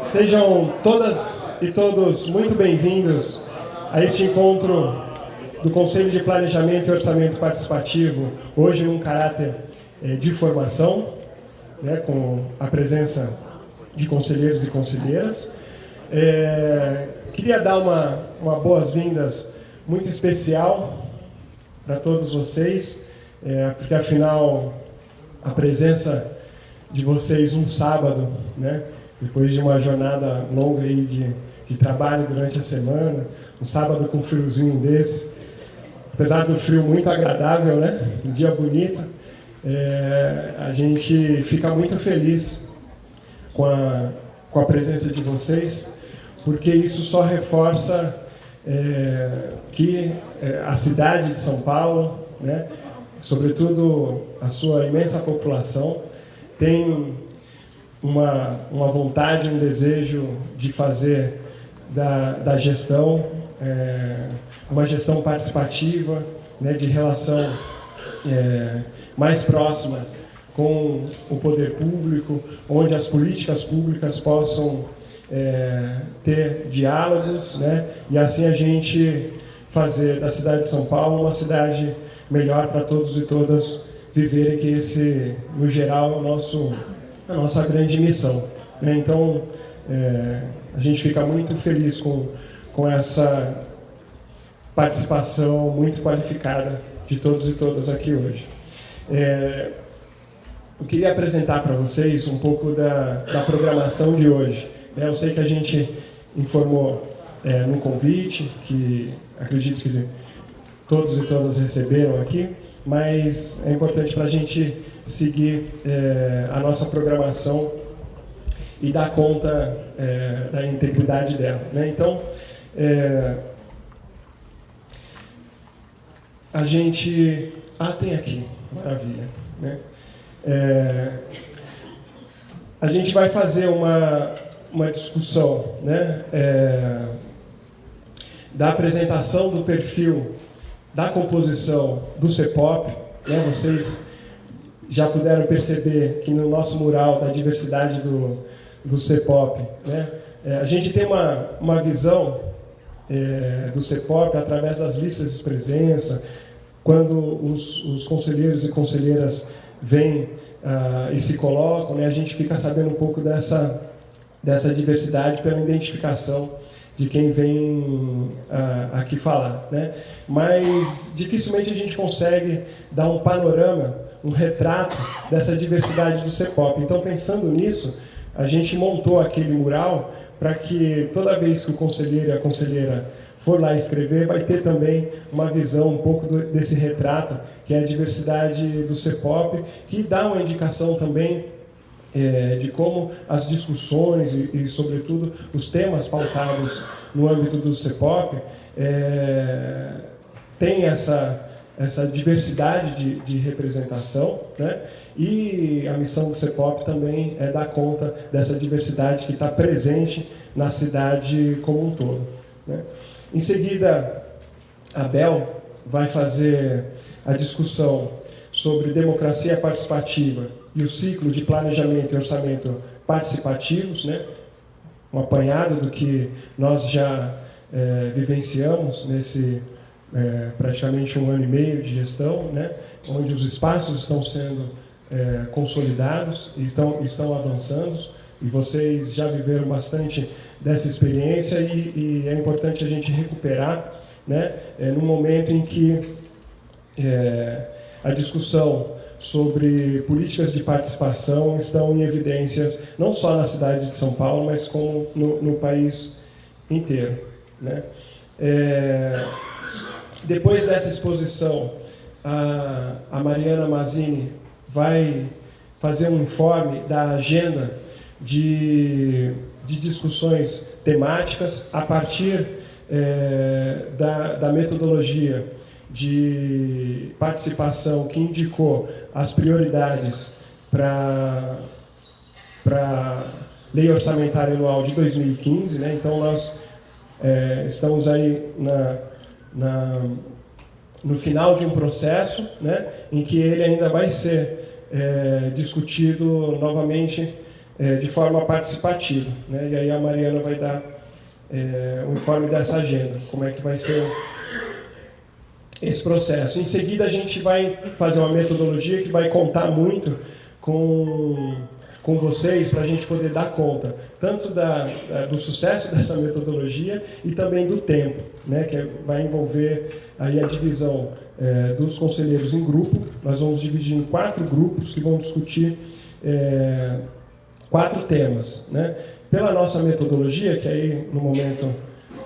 Sejam todas e todos muito bem-vindos a este encontro do Conselho de Planejamento e Orçamento Participativo, hoje num caráter de formação, né, com a presença de conselheiros e conselheiras. Queria dar uma boas-vindas muito especial para todos vocês, porque afinal a presença de vocês um sábado, né, depois de uma jornada longa aí de trabalho durante a semana, um sábado com um friozinho desse, apesar do frio muito agradável, né, um dia bonito, a gente fica muito feliz com a presença de vocês, porque isso só reforça que a cidade de São Paulo, né, sobretudo a sua imensa população, tem uma vontade, um desejo de fazer da gestão uma gestão participativa, né, de relação mais próxima com o poder público, onde as políticas públicas possam ter diálogos, né, e assim a gente fazer da cidade de São Paulo uma cidade melhor para todos e todas viverem, que esse, no geral, é a nossa grande missão, né? Então, a gente fica muito feliz com essa participação muito qualificada de todos e todas aqui hoje. Eu queria apresentar para vocês um pouco da programação de hoje. Eu sei que a gente informou no convite, que acredito que todos e todas receberam aqui, mas é importante para a gente seguir a nossa programação e dar conta da integridade dela, né? Então, a gente... tem aqui, maravilha, né? A gente vai fazer uma discussão, né, da apresentação do perfil da composição do CEPOP, né? Vocês já puderam perceber que no nosso mural da diversidade do CEPOP, né, a gente tem uma visão do CEPOP através das listas de presença, quando os conselheiros e conselheiras vêm e se colocam, né, a gente fica sabendo um pouco dessa diversidade pela identificação de quem vem aqui falar, né? Mas dificilmente a gente consegue dar um panorama, um retrato dessa diversidade do CEPOP. Então, pensando nisso, a gente montou aquele mural para que toda vez que o conselheiro e a conselheira for lá escrever, vai ter também uma visão um pouco desse retrato, que é a diversidade do CEPOP, que dá uma indicação também de como as discussões e, sobretudo, os temas pautados no âmbito do CEPOP tem essa diversidade de representação, né? E a missão do CEPOP também é dar conta dessa diversidade que está presente na cidade como um todo, né? Em seguida, a Bel vai fazer a discussão sobre democracia participativa e o ciclo de planejamento e orçamento participativos, né? Um apanhado do que nós já vivenciamos nesse praticamente 1 ano e meio de gestão, né? Onde os espaços estão sendo consolidados e estão avançando, e vocês já viveram bastante dessa experiência, e é importante a gente recuperar, né? No momento em que a discussão sobre políticas de participação estão em evidências, não só na cidade de São Paulo, mas como no país inteiro, né? Depois dessa exposição, a Mariana Mazzini vai fazer um informe da agenda de discussões temáticas a partir da metodologia de participação que indicou as prioridades para a Lei Orçamentária Anual de 2015, né? Então, nós estamos aí no final de um processo, né, em que ele ainda vai ser discutido novamente de forma participativa, né? E aí a Mariana vai dar o informe dessa agenda, como é que vai ser esse processo. Em seguida, a gente vai fazer uma metodologia que vai contar muito com vocês para a gente poder dar conta, tanto do sucesso dessa metodologia e também do tempo, né, que vai envolver aí a divisão dos conselheiros em grupo. Nós vamos dividir em 4 grupos que vão discutir 4 temas, né? Pela nossa metodologia, que aí no momento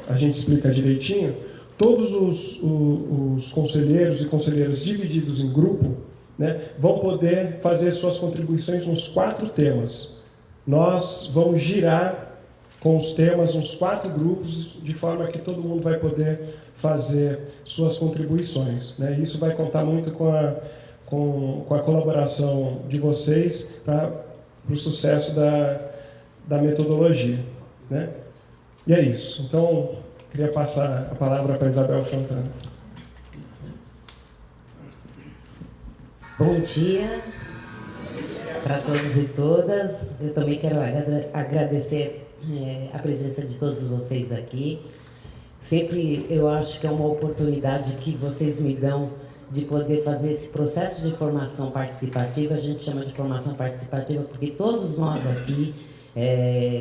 a gente explica direitinho, todos os conselheiros e conselheiras divididos em grupo, né, vão poder fazer suas contribuições nos 4 temas. Nós vamos girar com os temas uns 4 grupos, de forma que todo mundo vai poder fazer suas contribuições, né? Isso vai contar muito com a colaboração de vocês para o sucesso da metodologia, né? E é isso. Então, queria passar a palavra para Isabel Fontana. Bom dia para todos e todas. Eu também quero agradecer a presença de todos vocês aqui. Sempre eu acho que é uma oportunidade que vocês me dão de poder fazer esse processo de formação participativa. A gente chama de formação participativa porque todos nós aqui,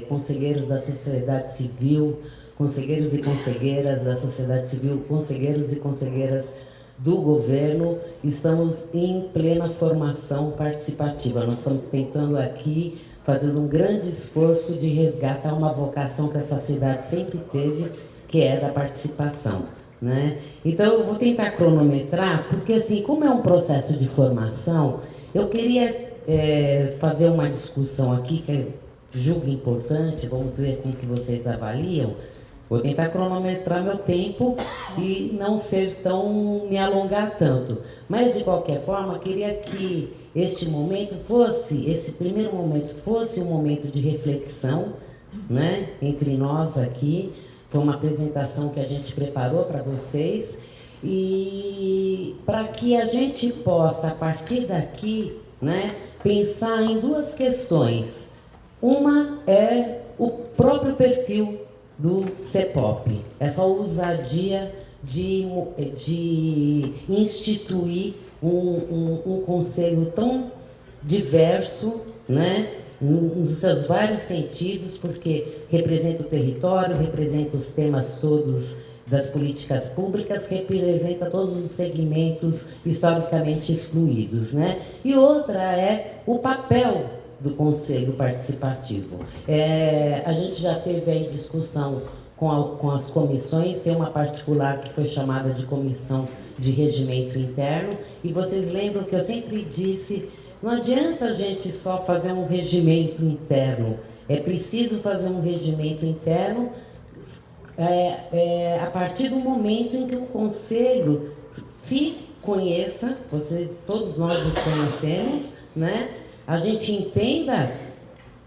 conselheiros da sociedade civil, conselheiros e conselheiras da sociedade civil, conselheiros e conselheiras do governo, estamos em plena formação participativa. Nós estamos tentando aqui, fazendo um grande esforço de resgatar uma vocação que essa cidade sempre teve, que é da participação, né? Então, eu vou tentar cronometrar, porque, assim, como é um processo de formação, eu queria fazer uma discussão aqui, que eu julgo importante, vamos ver como que vocês avaliam. Vou tentar cronometrar meu tempo e não me alongar tanto. Mas, de qualquer forma, queria que esse primeiro momento fosse um momento de reflexão, né, entre nós aqui. Foi uma apresentação que a gente preparou para vocês. E para que a gente possa, a partir daqui, né, pensar em 2 questões. Uma é o próprio perfil do CEPOP, essa ousadia de instituir um conselho tão diverso, né, nos seus vários sentidos, porque representa o território, representa os temas todos das políticas públicas, representa todos os segmentos historicamente excluídos, né? E outra é o papel do Conselho Participativo. A gente já teve aí discussão com as comissões, tem uma particular que foi chamada de Comissão de Regimento Interno, e vocês lembram que eu sempre disse, não adianta a gente só fazer um regimento interno, é preciso fazer um regimento interno a partir do momento em que o Conselho se conheça, todos nós nos conhecemos, né? A gente entenda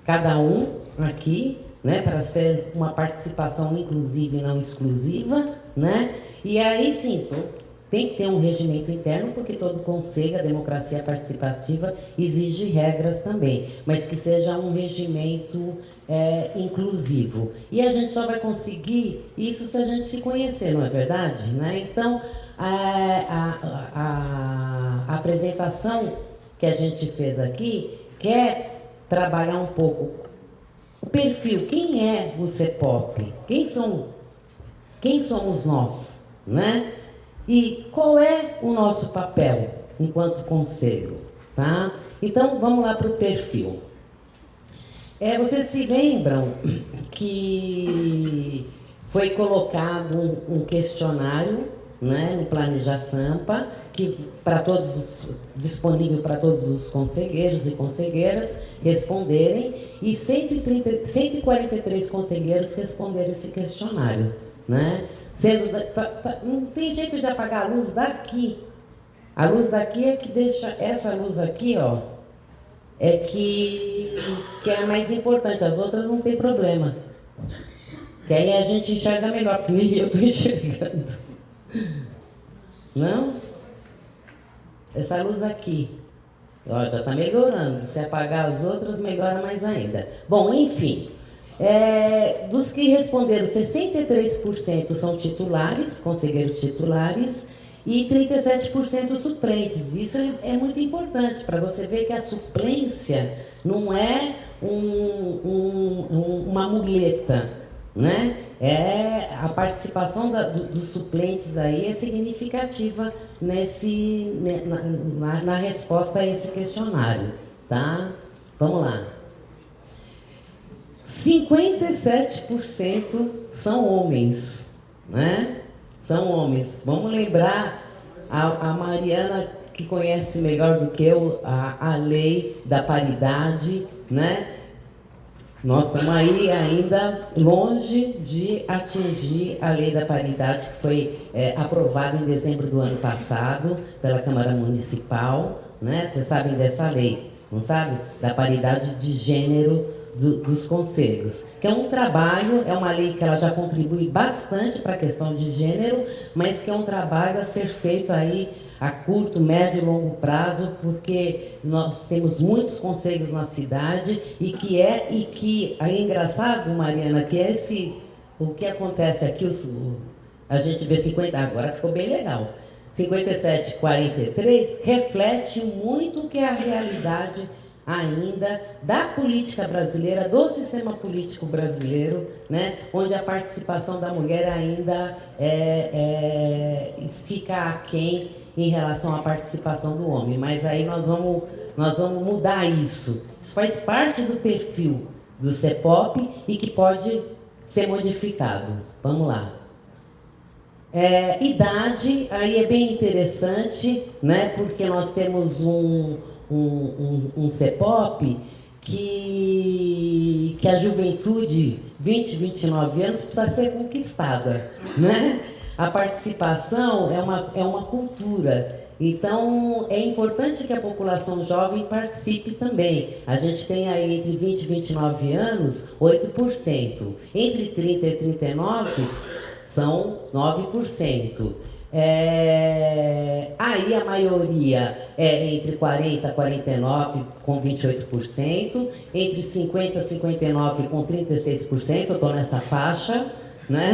cada um aqui, né, para ser uma participação inclusiva e não exclusiva, né? E aí sim, tem que ter um regimento interno, porque todo conselho, a democracia participativa, exige regras também, mas que seja um regimento inclusivo. E a gente só vai conseguir isso se a gente se conhecer, não é verdade? Né? Então, a apresentação que a gente fez aqui quer trabalhar um pouco o perfil, quem é o CEPOP, quem somos nós, né? E qual é o nosso papel enquanto conselho, tá? Então, vamos lá para o perfil. Vocês se lembram que foi colocado um questionário, né, no Planeja Sampa, que disponível para todos os conselheiros e conselheiras responderem, e 143 conselheiros responderam esse questionário, né? Não tem jeito de apagar a luz daqui. A luz daqui é que deixa, essa luz aqui, ó, que é a mais importante, as outras não tem problema. Que aí a gente enxerga melhor, porque nem eu estou enxergando. Não? Essa luz aqui. Ó, já está melhorando. Se apagar as outras, melhora mais ainda. Bom, enfim. Dos que responderam, 63% são titulares, conselheiros titulares, e 37% suplentes. Isso é muito importante para você ver que a suplência não é uma muleta, né? A participação dos suplentes aí é significativa na resposta a esse questionário, tá? Vamos lá. 57% são homens, né? São homens. Vamos lembrar a Mariana, que conhece melhor do que eu a lei da paridade, né? Nós estamos aí ainda longe de atingir a lei da paridade, que foi aprovada em dezembro do ano passado pela Câmara Municipal, né? Vocês sabem dessa lei, não sabe? Da paridade de gênero dos conselhos, que é um trabalho, é uma lei que ela já contribui bastante para a questão de gênero, mas que é um trabalho a ser feito aí a curto, médio e longo prazo, porque nós temos muitos conselhos na cidade e que é engraçado, Mariana, que o que acontece aqui, a gente vê 50, agora ficou bem legal, 57-43 reflete muito o que é a realidade ainda da política brasileira, do sistema político brasileiro, né, onde a participação da mulher ainda fica aquém em relação à participação do homem. Mas aí nós vamos mudar isso. Isso faz parte do perfil do CEPOP e que pode ser modificado. Vamos lá. Idade, aí é bem interessante, né, porque nós temos um CEPOP que a juventude, 20, 29 anos, precisa ser conquistada, né? A participação é uma cultura. Então, é importante que a população jovem participe também. A gente tem aí entre 20 e 29 anos, 8%. Entre 30 e 39, são 9%. Aí a maioria é entre 40 e 49, com 28%, entre 50 e 59, com 36%, eu estou nessa faixa, né?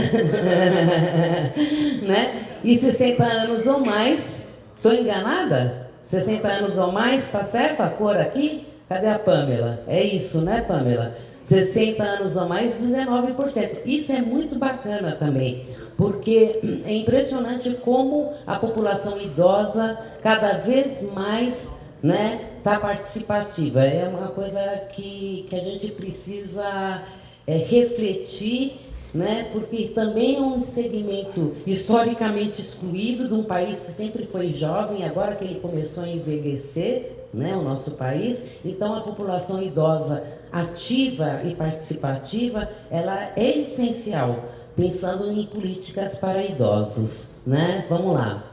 Né? E 60 anos ou mais, estou enganada? 60 anos ou mais, está certo a cor aqui? Cadê a Pamela? É isso, né, Pamela? 60 anos ou mais, 19%. Isso é muito bacana também, porque é impressionante como a população idosa cada vez mais, né, está participativa. É uma coisa que a gente precisa refletir, né, porque também é um segmento historicamente excluído de um país que sempre foi jovem, agora que ele começou a envelhecer, né, o nosso país. Então, a população idosa ativa e participativa, ela é essencial, pensando em políticas para idosos, né? Vamos lá.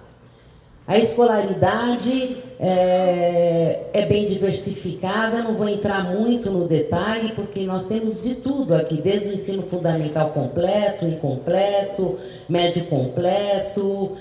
A escolaridade é bem diversificada, não vou entrar muito no detalhe, porque nós temos de tudo aqui, desde o ensino fundamental completo, incompleto, médio completo,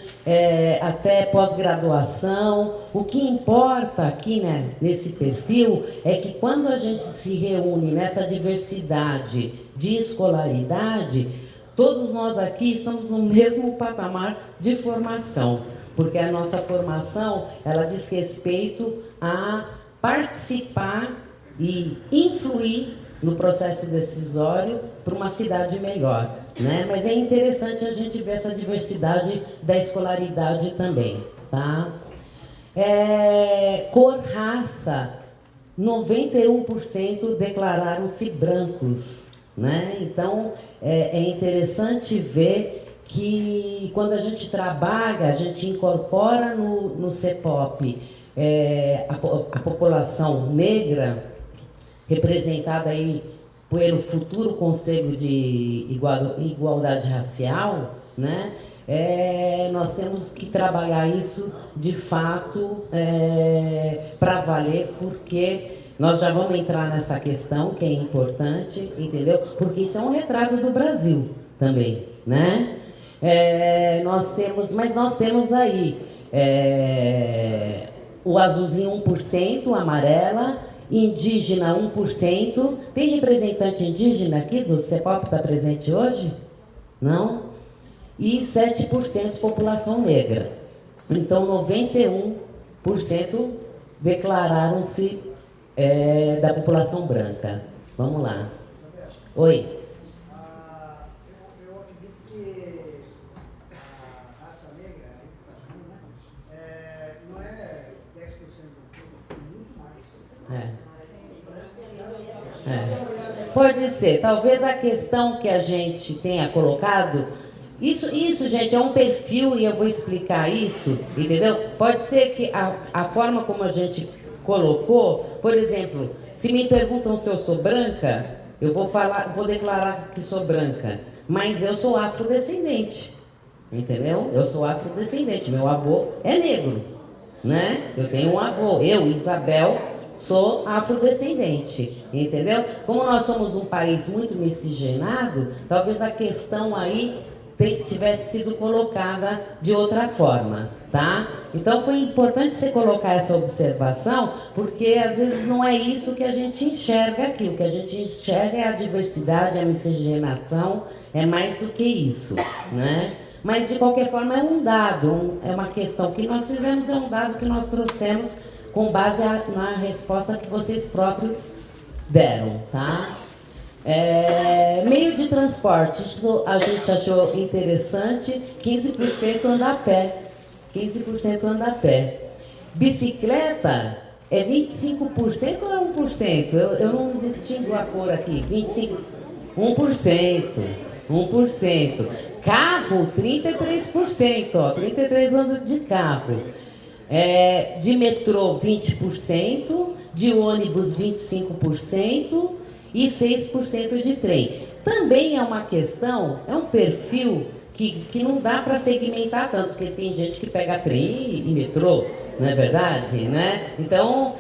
até pós-graduação. O que importa aqui, né, nesse perfil é que quando a gente se reúne nessa diversidade de escolaridade, todos nós aqui estamos no mesmo patamar de formação, porque a nossa formação, ela diz respeito a participar e influir no processo decisório para uma cidade melhor, né? Mas é interessante a gente ver essa diversidade da escolaridade também, tá? Cor, raça, 91% declararam-se brancos, né? Então, é interessante ver que quando a gente trabalha, a gente incorpora no CEPOP a população negra, representada aí pelo futuro Conselho de Igualdade Racial, né? Nós temos que trabalhar isso de fato para valer, porque nós já vamos entrar nessa questão que é importante, entendeu? Porque isso é um retrato do Brasil também, né? Nós temos aí o azulzinho 1%, amarela, indígena 1%. Tem representante indígena aqui do CEPOP, está presente hoje? Não? E 7% população negra. Então, 91% declararam-se da população branca. Vamos lá. Oi. Eu acredito que a raça negra, não é 10% do todo, muito mais. Pode ser. Talvez a questão que a gente tenha colocado, isso, gente, é um perfil e eu vou explicar isso, entendeu? Pode ser que a forma como a gente colocou, por exemplo, se me perguntam se eu sou branca, eu vou declarar que sou branca, mas eu sou afrodescendente, entendeu? Eu sou afrodescendente, meu avô é negro, né? Eu tenho um avô, eu, Isabel, sou afrodescendente, entendeu? Como nós somos um país muito miscigenado, talvez a questão aí tivesse sido colocada de outra forma, tá? Então foi importante você colocar essa observação, porque às vezes não é isso que a gente enxerga aqui. O que a gente enxerga é a diversidade, a miscigenação, é mais do que isso, né? Mas de qualquer forma é um dado, é uma questão que nós fizemos, é um dado que nós trouxemos com base na resposta que vocês próprios deram, tá? Meio de transporte, isso a gente achou interessante, 15% anda a pé. 15% anda a pé. Bicicleta é 25% ou é 1%? Eu não distingo a cor aqui. 25%. 1%. Carro, 33%. Ó, 33% anda de carro. De metrô, 20%. De ônibus, 25%. E 6% de trem. Também é uma questão, é um perfil que não dá para segmentar tanto, porque tem gente que pega trem e metrô, não é verdade? Né? Então,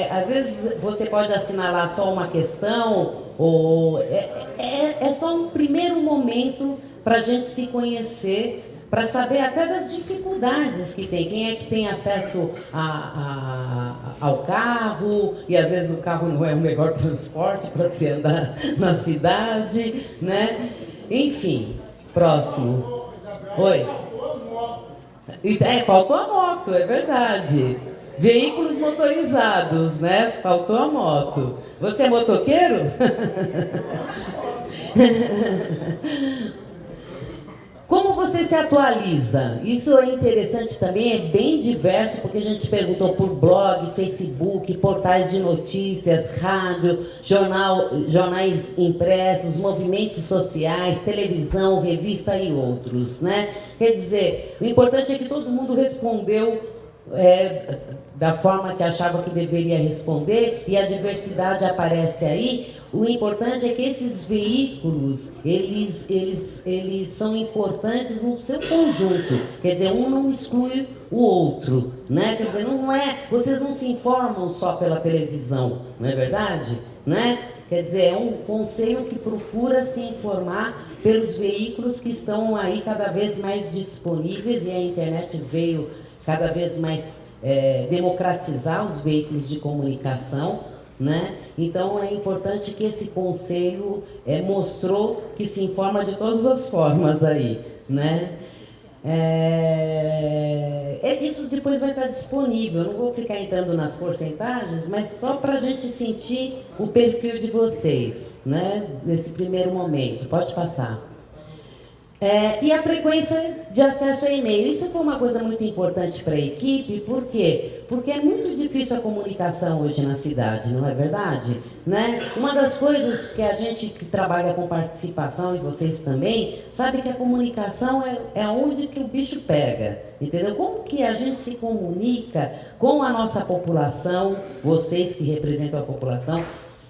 às vezes você pode assinalar só uma questão, ou é só um primeiro momento para a gente se conhecer, para saber até das dificuldades que tem. Quem é que tem acesso ao carro, e às vezes o carro não é o melhor transporte para se andar na cidade, né? Enfim, próximo. Oi. Faltou a moto, é verdade. Veículos motorizados, né? Faltou a moto. Você é motoqueiro? Como você se atualiza? Isso é interessante também, é bem diverso, porque a gente perguntou por blog, Facebook, portais de notícias, rádio, jornais impressos, movimentos sociais, televisão, revista e outros, né? Quer dizer, o importante é que todo mundo respondeu da forma que achava que deveria responder, e a diversidade aparece aí. O importante é que esses veículos, eles são importantes no seu conjunto. Quer dizer, um não exclui o outro, né? Quer dizer, vocês não se informam só pela televisão, não é verdade? Né? Quer dizer, é um conselho que procura se informar pelos veículos que estão aí cada vez mais disponíveis, e a internet veio cada vez mais democratizar os veículos de comunicação, né? Então é importante que esse conselho mostrou que se informa de todas as formas aí, né? Isso depois vai estar disponível. Eu não vou ficar entrando nas porcentagens, mas só para a gente sentir o perfil de vocês, né? Nesse primeiro momento. Pode passar. E a frequência de acesso a e-mail. Isso foi uma coisa muito importante para a equipe. Por quê? Porque é muito difícil a comunicação hoje na cidade, não é verdade? Né? Uma das coisas que a gente que trabalha com participação, e vocês também, sabe que a comunicação é onde que o bicho pega. Entendeu? Como que a gente se comunica com a nossa população, vocês que representam a população,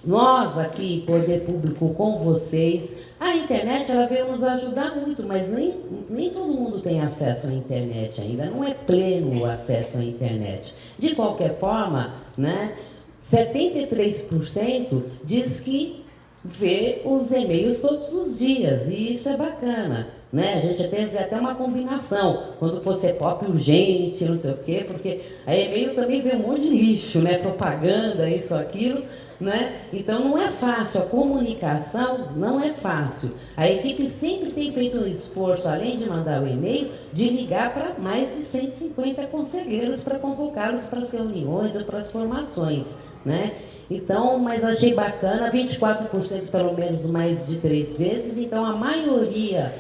nós aqui, Poder Público, com vocês. A internet, ela veio nos ajudar muito, mas nem todo mundo tem acesso à internet ainda, não é pleno o acesso à internet. De qualquer forma, né, 73% diz que vê os e-mails todos os dias, e isso é bacana, né? A gente teve até uma combinação, quando fosse pop urgente, não sei o quê, porque a e-mail também vem um monte de lixo, né? Propaganda, isso, aquilo, né? Então não é fácil, a comunicação não é fácil. A equipe sempre tem feito um esforço, além de mandar o e-mail, de ligar para mais de 150 conselheiros para convocá-los para as reuniões ou para as formações, né? Então, mas achei bacana, 24% pelo menos mais de 3 vezes, então a maioria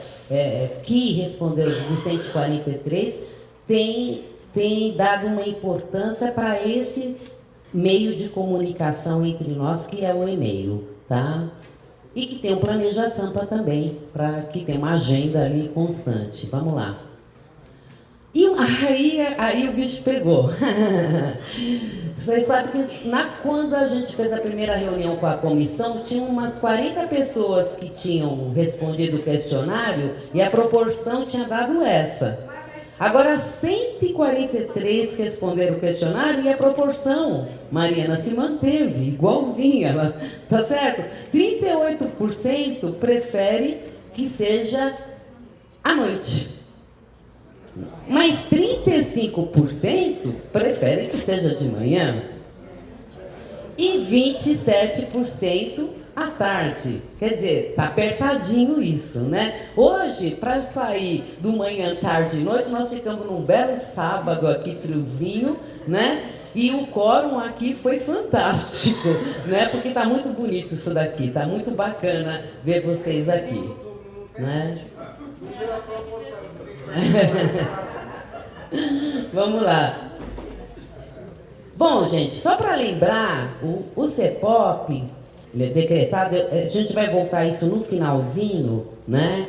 que respondeu dos 143 tem dado uma importância para esse meio de comunicação entre nós, que é o e-mail, tá? E que tem um Planeja Sampa também, para que tenha uma agenda ali constante. Vamos lá. E aí o bicho pegou. Vocês sabem que quando a gente fez a primeira reunião com a comissão, tinha umas 40 pessoas que tinham respondido o questionário e a proporção tinha dado essa. Agora, 143 responderam o questionário e a proporção, Mariana, se manteve igualzinha, tá certo? 38% prefere que seja à noite. Mas 35% prefere que seja de manhã. E 27% à tarde. Quer dizer, tá apertadinho isso, né? Hoje, para sair do manhã, tarde e noite, nós ficamos num belo sábado aqui, friozinho, né? E o quórum aqui foi fantástico, né? Porque tá muito bonito isso daqui, tá muito bacana ver vocês aqui, né? Vamos lá. Bom, gente, só para lembrar, o CEPOP decretado, a gente vai voltar isso no finalzinho, né?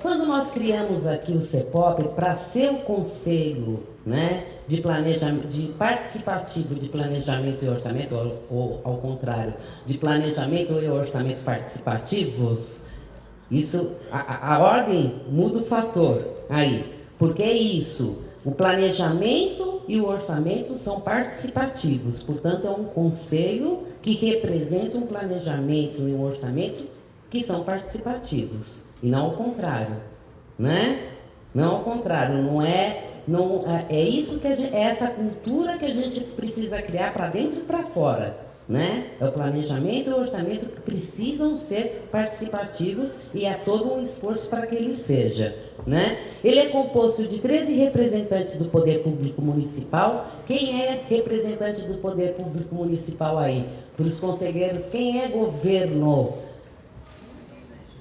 Quando nós criamos aqui o CEPOP para ser o conselho, né, de planejamento, de participativo de planejamento e orçamento, ou ao contrário, de planejamento e orçamento participativos, isso, a ordem muda o fator aí, porque é isso, o planejamento e o orçamento são participativos, portanto é um conselho que representa um planejamento e um orçamento que são participativos, e não ao contrário, né? Não ao contrário, é isso que é essa cultura que a gente precisa criar para dentro e para fora, né? É o planejamento e o orçamento que precisam ser participativos e há todo um esforço para que ele seja, né? Ele é composto de 13 representantes do Poder Público Municipal. Quem é representante do Poder Público Municipal aí? Para os conselheiros, quem é governo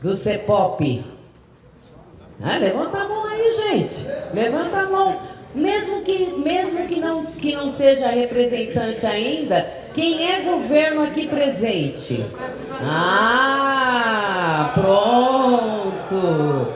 do CEPOP? Levanta a mão aí, gente. Levanta a mão. Mesmo que não seja representante ainda, quem é governo aqui presente? Pronto.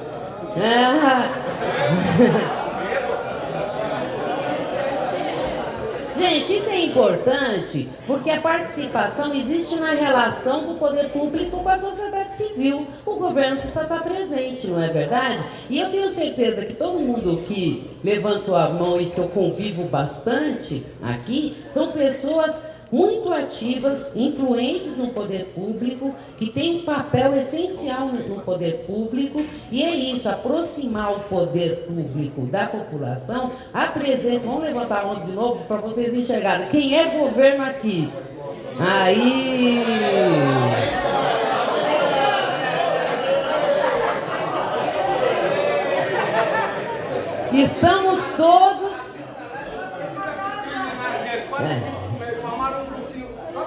Gente, isso é importante porque a participação existe na relação do poder público com a sociedade civil. O governo precisa estar presente, não é verdade? E eu tenho certeza que todo mundo que levantou a mão e que eu convivo bastante aqui, são pessoas muito ativas, influentes no poder público, que têm um papel essencial no poder público, e é isso, aproximar o poder público da população, a presença, vamos levantar a mão de novo para vocês enxergarem, quem é governo aqui? Aí! Estamos todos...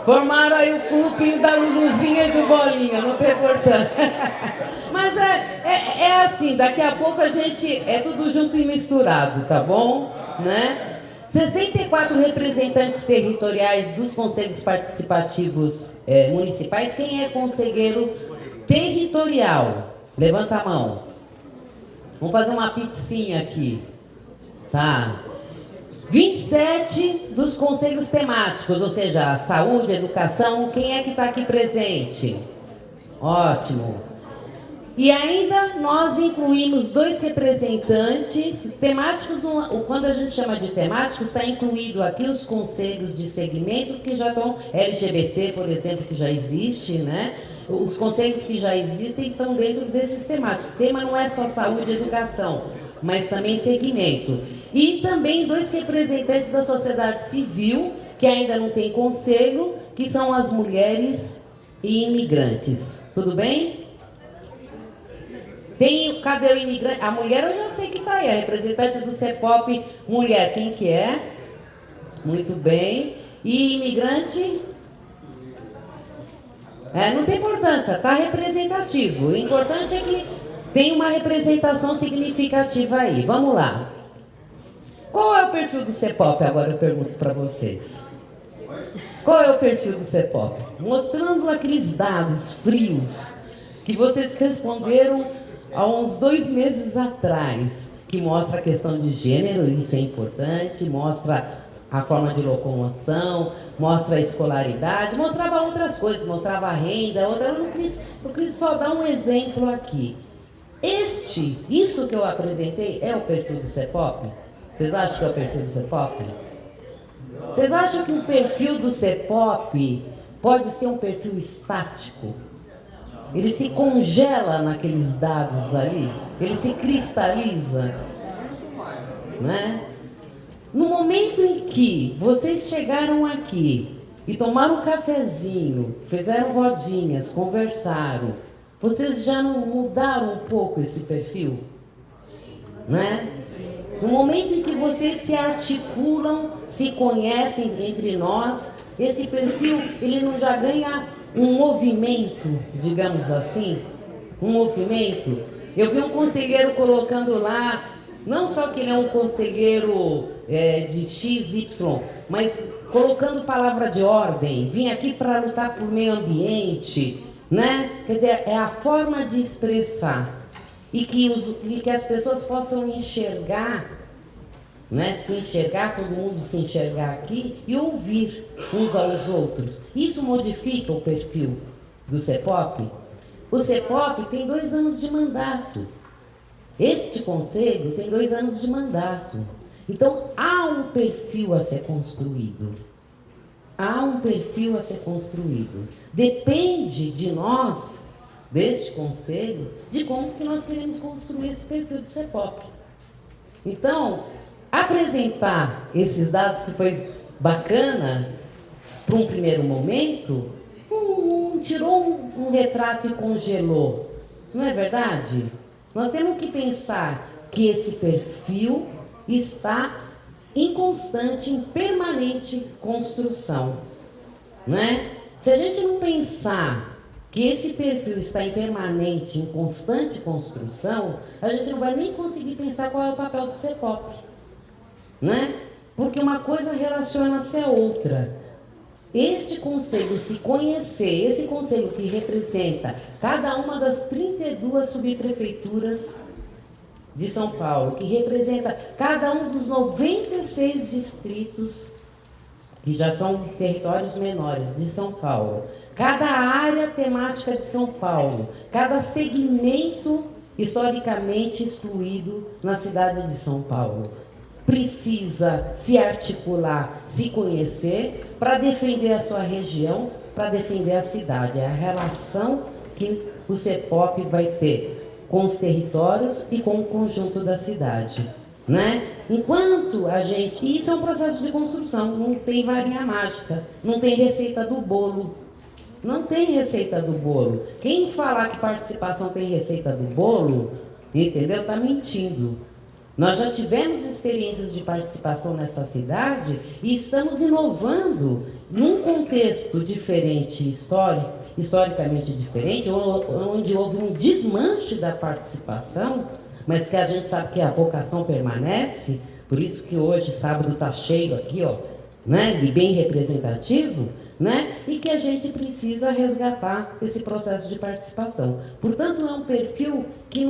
Formaram aí o clubinho da Luluzinha e do Bolinha, não tem importância. Mas é assim, daqui a pouco a gente é tudo junto e misturado, tá bom? Né? 64 representantes territoriais dos conselhos participativos municipais. Quem é conselheiro territorial? Levanta a mão. Vamos fazer uma pizzinha aqui. Tá. 27 dos conselhos temáticos, ou seja, saúde, educação, quem é que está aqui presente? Ótimo. E ainda nós incluímos 2 representantes temáticos, quando a gente chama de temáticos, está incluído aqui os conselhos de segmento que já estão, LGBT, por exemplo, que já existe, né? Os conselhos que já existem estão dentro desses temáticos. O tema não é só saúde e educação, mas também segmento. E também 2 representantes da sociedade civil, que ainda não tem conselho, que são as mulheres e imigrantes. Tudo bem? Cadê o imigrante? A mulher eu já sei que está aí, a representante do CEPOP, mulher, quem que é? Muito bem. E imigrante? Não tem importância, está representativo. O importante é que tem uma representação significativa aí. Vamos lá. Qual é o perfil do CEPOP? Agora eu pergunto para vocês. Qual é o perfil do CEPOP? Mostrando aqueles dados frios que vocês responderam há uns 2 meses atrás, que mostra a questão de gênero, isso é importante, mostra a forma de locomoção, mostra a escolaridade, mostrava outras coisas, mostrava a renda, eu quis só dar um exemplo aqui. Isso que eu apresentei é o perfil do CEPOP? Vocês acham que é o perfil do CEPOP? Vocês acham que o perfil do CEPOP pode ser um perfil estático? Ele se congela naqueles dados ali? Ele se cristaliza? Né? No momento em que vocês chegaram aqui e tomaram um cafezinho, fizeram rodinhas, conversaram, vocês já não mudaram um pouco esse perfil? Né? No momento em que vocês se articulam, se conhecem entre nós, esse perfil, ele não já ganha um movimento, digamos assim? Um movimento? Eu vi um conselheiro colocando lá, não só que ele é um conselheiro de XY, mas colocando palavra de ordem, vim aqui para lutar por meio ambiente, né? Quer dizer, é a forma de expressar. E que as pessoas possam enxergar, né? Se enxergar, todo mundo se enxergar aqui e ouvir uns aos outros. Isso modifica o perfil do CEPOP? O CEPOP tem 2 anos de mandato. Este conselho tem 2 anos de mandato. Então, há um perfil a ser construído. Há um perfil a ser construído. Depende de nós, deste conselho, de como que nós queremos construir esse perfil do CEPOP. Então, apresentar esses dados que foi bacana para um primeiro momento, tirou um retrato e congelou. Não é verdade? Nós temos que pensar que esse perfil está em constante, em permanente construção. Né? Se a gente não pensar que esse perfil está em permanente, em constante construção, a gente não vai nem conseguir pensar qual é o papel do CEPOP. Né? Porque uma coisa relaciona-se à outra. Este conselho se conhecer, esse conselho que representa cada uma das 32 subprefeituras de São Paulo, que representa cada um dos 96 distritos, que já são territórios menores de São Paulo, cada área temática de São Paulo, cada segmento historicamente excluído na cidade de São Paulo, precisa se articular, se conhecer, para defender a sua região, para defender a cidade. É a relação que o CEPOP vai ter com os territórios e com o conjunto da cidade. Né? Enquanto a gente... Isso é um processo de construção, não tem varinha mágica, não tem receita do bolo. Não tem receita do bolo. Quem falar que participação tem receita do bolo, entendeu? Está mentindo. Nós já tivemos experiências de participação nessa cidade e estamos inovando num contexto diferente, historicamente diferente, onde houve um desmanche da participação, mas que a gente sabe que a vocação permanece, por isso que hoje, sábado, está cheio aqui, ó, né, e bem representativo, né, e que a gente precisa resgatar esse processo de participação. Portanto, é um perfil que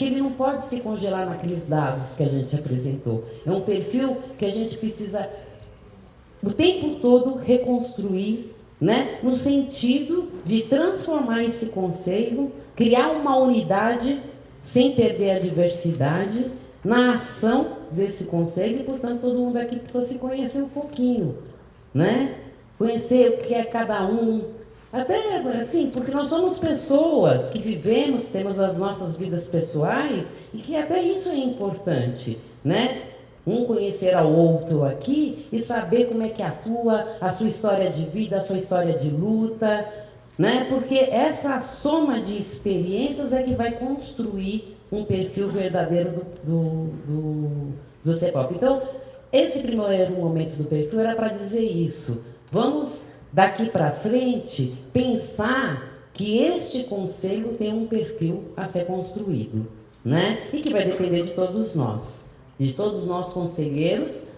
ele não pode se congelar naqueles dados que a gente apresentou. É um perfil que a gente precisa, o tempo todo, reconstruir, né, no sentido de transformar esse conselho, criar uma unidade sem perder a diversidade na ação desse conselho, e, portanto, todo mundo aqui precisa se conhecer um pouquinho, né? Conhecer o que é cada um, Até assim, porque nós somos pessoas que vivemos, temos as nossas vidas pessoais e que até isso é importante, né? Um conhecer ao outro aqui e saber como é que atua, a sua história de vida, a sua história de luta, né? Porque essa soma de experiências é que vai construir um perfil verdadeiro do CEPOP. Então, esse primeiro momento do perfil era para dizer isso. Vamos, daqui para frente, pensar que este conselho tem um perfil a ser construído, né? E que vai depender de todos nós conselheiros,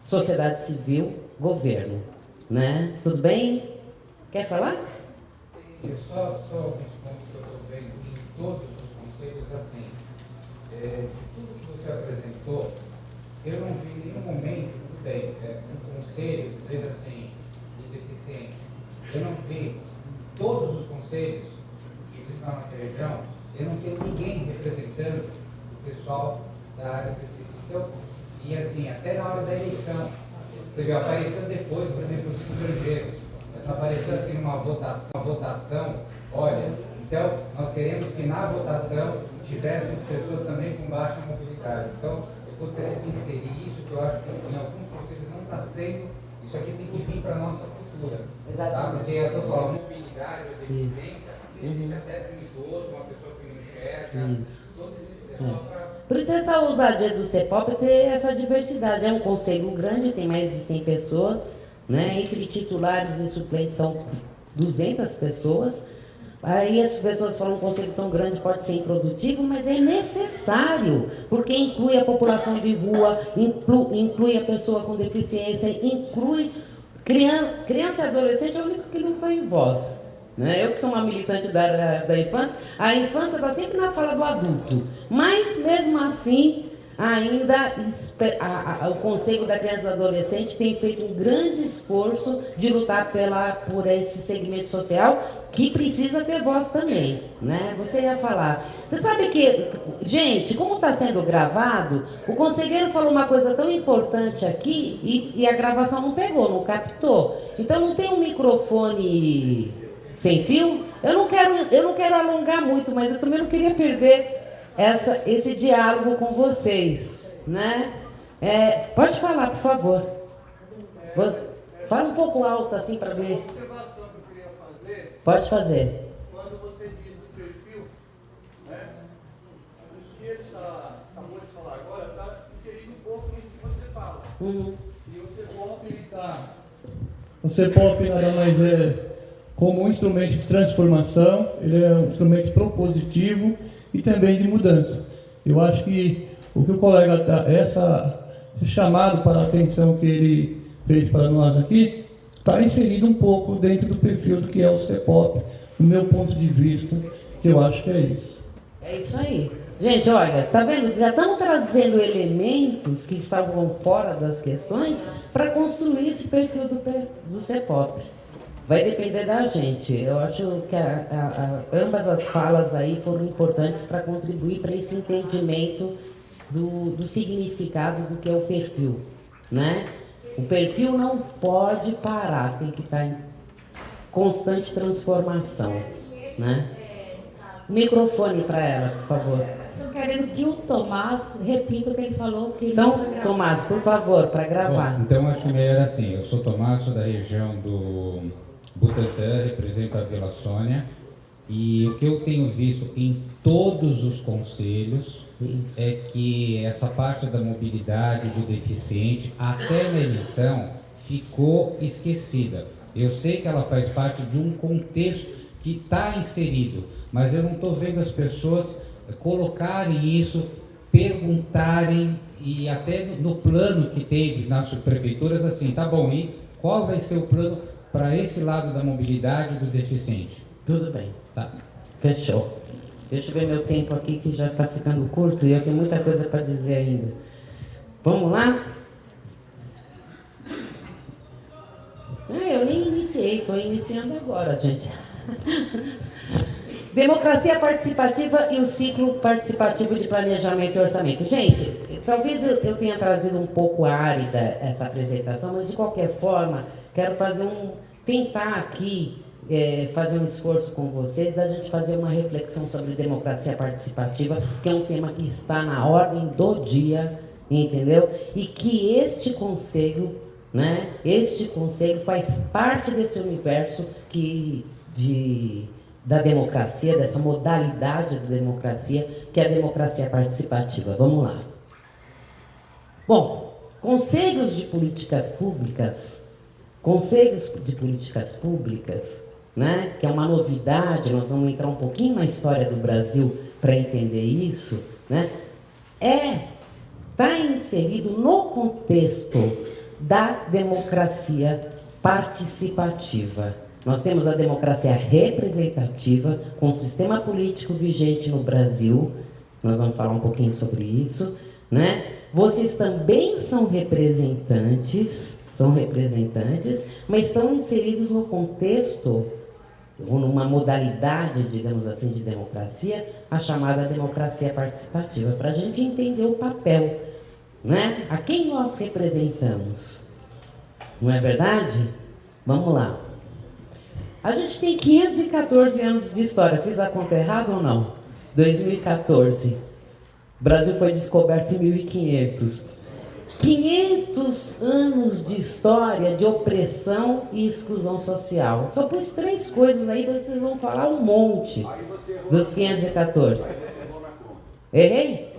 sociedade civil, governo, né? Tudo bem? Quer falar? Só alguns pontos que eu estou vendo em todos os conselhos, assim, de tudo que você apresentou, eu não vi em nenhum momento, tudo bem, um conselho, dizer assim, de deficiente. Eu não vi todos os conselhos, que estão na nossa região, eu não tenho ninguém representando o pessoal da área de deficiência. Então, e assim, até na hora da eleição, você viu, apareceu depois, por exemplo, os estrangeiros, apareceu assim uma votação, olha, então nós queremos que na votação tivéssemos pessoas também com baixa mobilidade. Então, eu gostaria de inserir isso, que eu acho que em alguns conselhos não está sendo, isso aqui tem que vir para a nossa cultura. Tá? Porque eu estou falando mobilidade, deficiência, existe até de um idoso, uma pessoa que não enxerga, todo esse pessoal para... Por isso essa ousadia do CEPOP é ter essa diversidade. É um conselho grande, tem mais de 100 pessoas, né? Entre titulares e suplentes são 200 pessoas. Aí as pessoas falam que um conselho tão grande pode ser improdutivo, mas é necessário, porque inclui a população de rua, inclui a pessoa com deficiência, inclui criança e adolescente, é o único que não tem voz. Né? Eu que sou uma militante da infância, a infância está sempre na fala do adulto, mas mesmo assim, ainda o Conselho da Criança e Adolescente tem feito um grande esforço de lutar por esse segmento social que precisa ter voz também, né? Você ia falar. Você sabe que, gente, como está sendo gravado, o conselheiro falou uma coisa tão importante aqui e a gravação não pegou, não captou. Então não tem um microfone sem fio. Eu não quero alongar muito, mas eu também não queria perder esse diálogo com vocês, né? Pode falar, por favor. Fala um pouco alto assim para ver. Uma observação que eu queria fazer. Pode fazer. Quando você diz do perfil, né? Isso que ele acabou de falar agora está inserido um pouco nisso que você fala. Uhum. E o CEPOP, ele está. O CEPOP nada mais como um instrumento de transformação, ele é um instrumento propositivo e também de mudança. Eu acho que o que o colega está, esse chamado para a atenção que ele fez para nós aqui, está inserido um pouco dentro do perfil do que é o CEPOP, do meu ponto de vista, que eu acho que é isso. É isso aí. Gente, olha, tá vendo? Já estamos trazendo elementos que estavam fora das questões para construir esse perfil do CEPOP. Vai depender da gente. Eu acho que ambas as falas aí foram importantes para contribuir para esse entendimento do significado do que é o perfil, né? O perfil não pode parar, tem que estar em constante transformação, né? Microfone para ela, por favor. Estou querendo que o Tomás repita o que ele falou. Que Então, ele Tomás, por favor, para gravar. Bom, então, acho melhor assim. Eu sou Tomás, sou da região do Butantã, represento a Vila Sônia. E o que eu tenho visto em todos os conselhos é que essa parte da mobilidade do deficiente, até na eleição, ficou esquecida. Eu sei que ela faz parte de um contexto que está inserido, mas eu não estou vendo as pessoas colocarem isso, perguntarem, e até no plano que teve nas subprefeituras, assim, tá bom, e qual vai ser o plano para esse lado da mobilidade do deficiente? Tudo bem. Tá. Fechou. Deixa eu ver meu tempo aqui, que já está ficando curto e eu tenho muita coisa para dizer ainda. Vamos lá? Eu nem iniciei, estou iniciando agora, gente. Democracia participativa e o ciclo participativo de planejamento e orçamento. Gente, talvez eu tenha trazido um pouco árida essa apresentação, mas de qualquer forma, quero fazer tentar aqui fazer um esforço com vocês, da gente fazer uma reflexão sobre democracia participativa, que é um tema que está na ordem do dia, entendeu? E que este conselho, né, faz parte desse universo da democracia, dessa modalidade da democracia, que é a democracia participativa. Vamos lá. Bom, conselhos de políticas públicas, né, que é uma novidade, nós vamos entrar um pouquinho na história do Brasil para entender isso, né, está inserido no contexto da democracia participativa. Nós temos a democracia representativa, com o sistema político vigente no Brasil, nós vamos falar um pouquinho sobre isso, né? Vocês também são representantes, mas estão inseridos no contexto, ou numa modalidade, digamos assim, de democracia, a chamada democracia participativa, para a gente entender o papel, né? A quem nós representamos, não é verdade? Vamos lá. A gente tem 514 anos de história, fiz a conta errada ou não? 2014. O Brasil foi descoberto em 1500. 500 anos de história de opressão e exclusão social. Só pus 3 coisas aí, vocês vão falar um monte dos 514. Errei?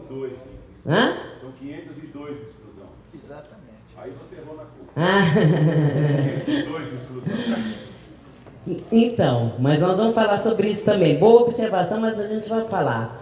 502. Hã? São 502 de exclusão. Exatamente. Aí você errou na conta. 502 de exclusão. Então, mas nós vamos falar sobre isso também. Boa observação, mas a gente vai falar.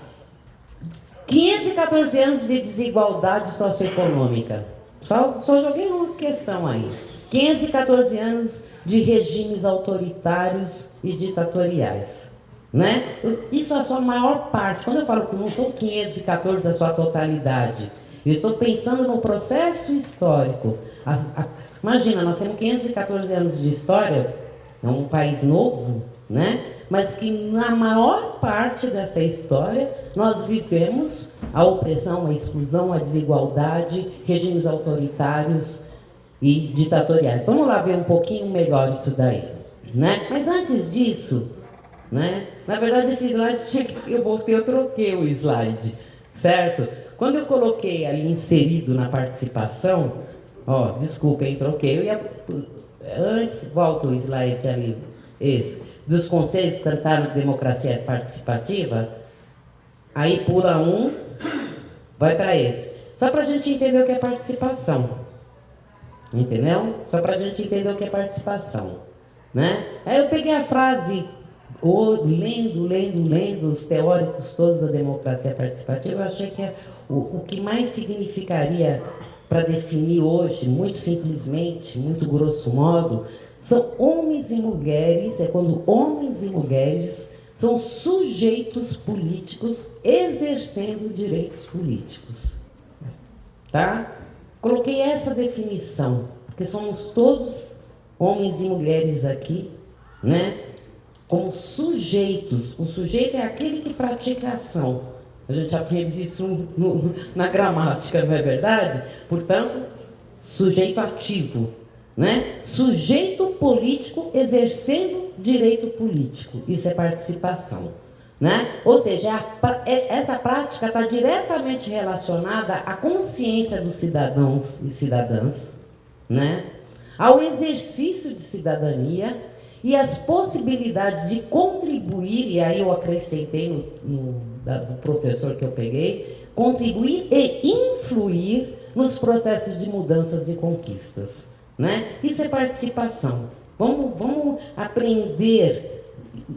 514 anos de desigualdade socioeconômica. Só joguei uma questão aí. 514 anos de regimes autoritários e ditatoriais, né? Isso é a sua maior parte. Quando eu falo que não são 514 da sua totalidade, eu estou pensando no processo histórico. Imagina, nós temos 514 anos de história, é um país novo, né? Mas que na maior parte dessa história nós vivemos a opressão, a exclusão, a desigualdade, regimes autoritários e ditatoriais. Vamos lá ver um pouquinho melhor isso daí, né? Mas antes disso, né? Na verdade esse slide tinha que eu troquei o slide, certo? Quando eu coloquei ali inserido na participação, ó, desculpem, troquei. Antes, volta o slide ali, esse, dos conselhos que cantaram democracia participativa, aí pula um, vai para esse. Só para a gente entender o que é participação. Entendeu? Só para a gente entender o que é participação. Né? Aí eu peguei a frase, lendo os teóricos todos da democracia participativa, eu achei que o que mais significaria para definir hoje, muito simplesmente, muito grosso modo, são homens e mulheres, é quando homens e mulheres são sujeitos políticos exercendo direitos políticos. Tá? Coloquei essa definição, porque somos todos homens e mulheres aqui, né? Como sujeitos. O sujeito é aquele que pratica a ação. A gente aprende isso na gramática, não é verdade? Portanto, sujeito ativo, né? Sujeito político exercendo direito político. Isso é participação, né? Ou seja, essa prática está diretamente relacionada à consciência dos cidadãos e cidadãs, né? Ao exercício de cidadania e as possibilidades de contribuir, e aí eu acrescentei do professor que eu peguei, contribuir e influir nos processos de mudanças e conquistas, né? Isso é participação. Vamos aprender.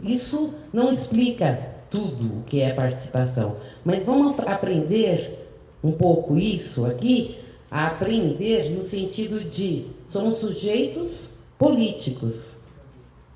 Isso não explica tudo o que é participação, mas vamos aprender um pouco isso aqui, a aprender no sentido de somos sujeitos políticos,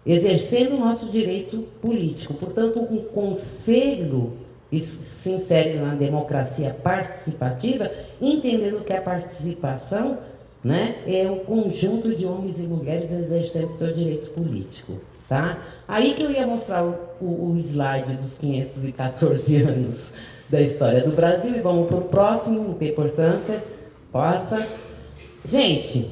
exercendo o nosso direito político. Portanto, um conselho se insere na democracia participativa, entendendo que a participação, né, é um conjunto de homens e mulheres exercendo seu direito político. Tá? Aí que eu ia mostrar o slide dos 514 anos da história do Brasil, e vamos para o próximo, não tem importância, passa. Gente,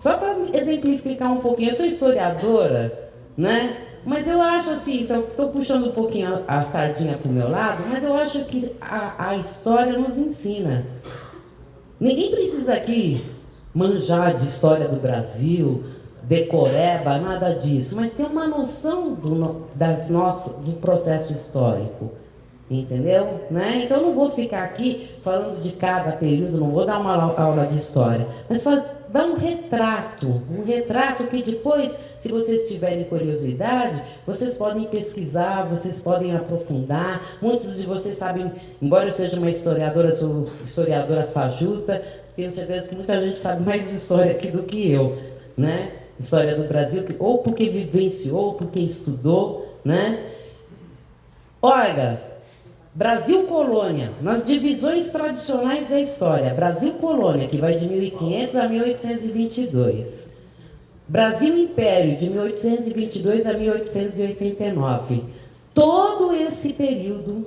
só para exemplificar um pouquinho, eu sou historiadora, né? Mas eu acho assim, estou puxando um pouquinho a sardinha para o meu lado, mas eu acho que a história nos ensina. Ninguém precisa aqui manjar de história do Brasil, decoreba, nada disso, mas ter uma noção do processo histórico, entendeu? Né? Então, eu não vou ficar aqui falando de cada período, não vou dar uma aula de história, mas dar um retrato que depois, se vocês tiverem curiosidade, vocês podem pesquisar, vocês podem aprofundar. Muitos de vocês sabem, embora eu seja uma historiadora, sou historiadora fajuta, tenho certeza que muita gente sabe mais história aqui do que eu, né? História do Brasil, ou porque vivenciou, ou porque estudou, né? Olha, Brasil Colônia, nas divisões tradicionais da história, Brasil Colônia, que vai de 1500 a 1822. Brasil Império, de 1822 a 1889. Todo este período,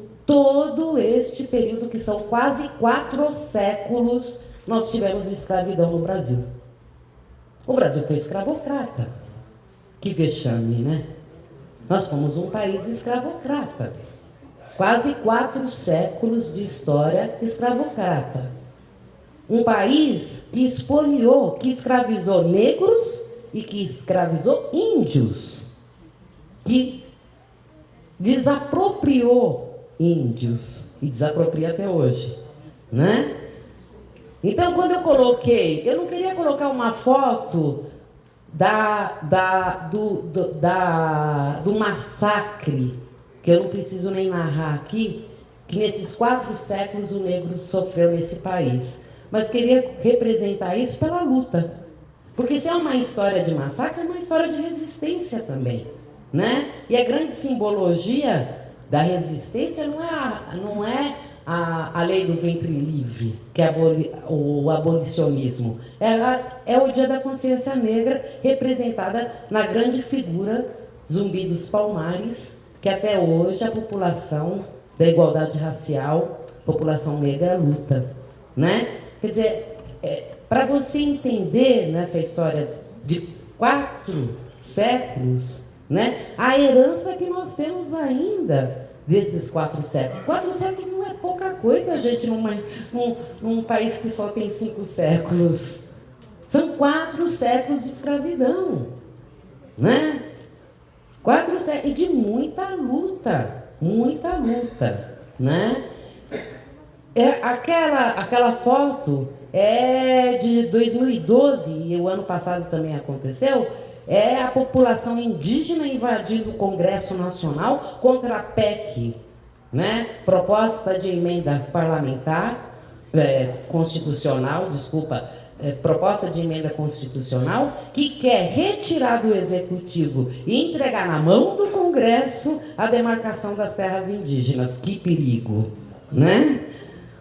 que são quase 4 séculos, nós tivemos escravidão no Brasil. O Brasil foi escravocrata. Que vexame, né? Nós fomos um país escravocrata. Quase 4 séculos de história escravocrata. Um país que expoliou, que escravizou negros e que escravizou índios. Que desapropriou índios. E desapropria até hoje. Né? Então, quando eu não queria colocar uma foto do massacre, que eu não preciso nem narrar aqui, que nesses 4 séculos o negro sofreu nesse país. Mas queria representar isso pela luta. Porque se é uma história de massacre, é uma história de resistência também. Né? E a grande simbologia da resistência não é a lei do ventre livre, que é o abolicionismo. É o Dia da Consciência Negra, representada na grande figura Zumbi dos Palmares, que até hoje a população da igualdade racial, população negra, luta. Né? Quer dizer, para você entender nessa história de 4 séculos, né, a herança que nós temos ainda desses 4 séculos. 4 séculos não é pouca coisa, gente, num país que só tem 5 séculos. São 4 séculos de escravidão, né? 4 séculos, e de muita luta, né? Aquela foto é de 2012, e o ano passado também aconteceu. É a população indígena invadindo o Congresso Nacional contra a PEC, né? Proposta de emenda parlamentar, proposta de emenda constitucional, que quer retirar do Executivo e entregar na mão do Congresso a demarcação das terras indígenas. Que perigo, né?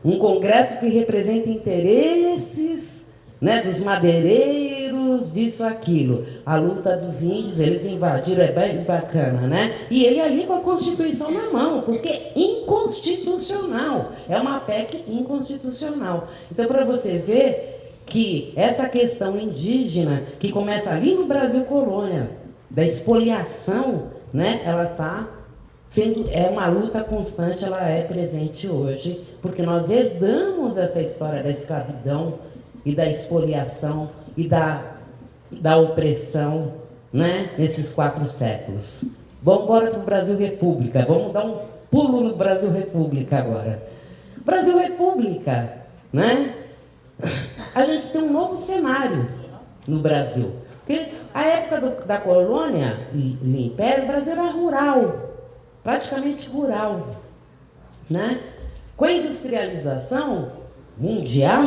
Um Congresso que representa interesses, né, dos madeireiros, disso, aquilo. A luta dos índios, eles invadiram, é bem bacana, né? E ele ali com a Constituição na mão, porque inconstitucional. É uma PEC inconstitucional. Então, para você ver que essa questão indígena, que começa ali no Brasil Colônia, da expoliação, né, ela está sendo, é uma luta constante, ela é presente hoje, porque nós herdamos essa história da escravidão, e da expoliação e da opressão, né, nesses 4 séculos. Vamos embora para o Brasil República. Vamos dar um pulo no Brasil República agora. Brasil República, né? A gente tem um novo cenário no Brasil. Porque a época da colônia e do Império, o Brasil era rural, praticamente rural, né? Com a industrialização mundial,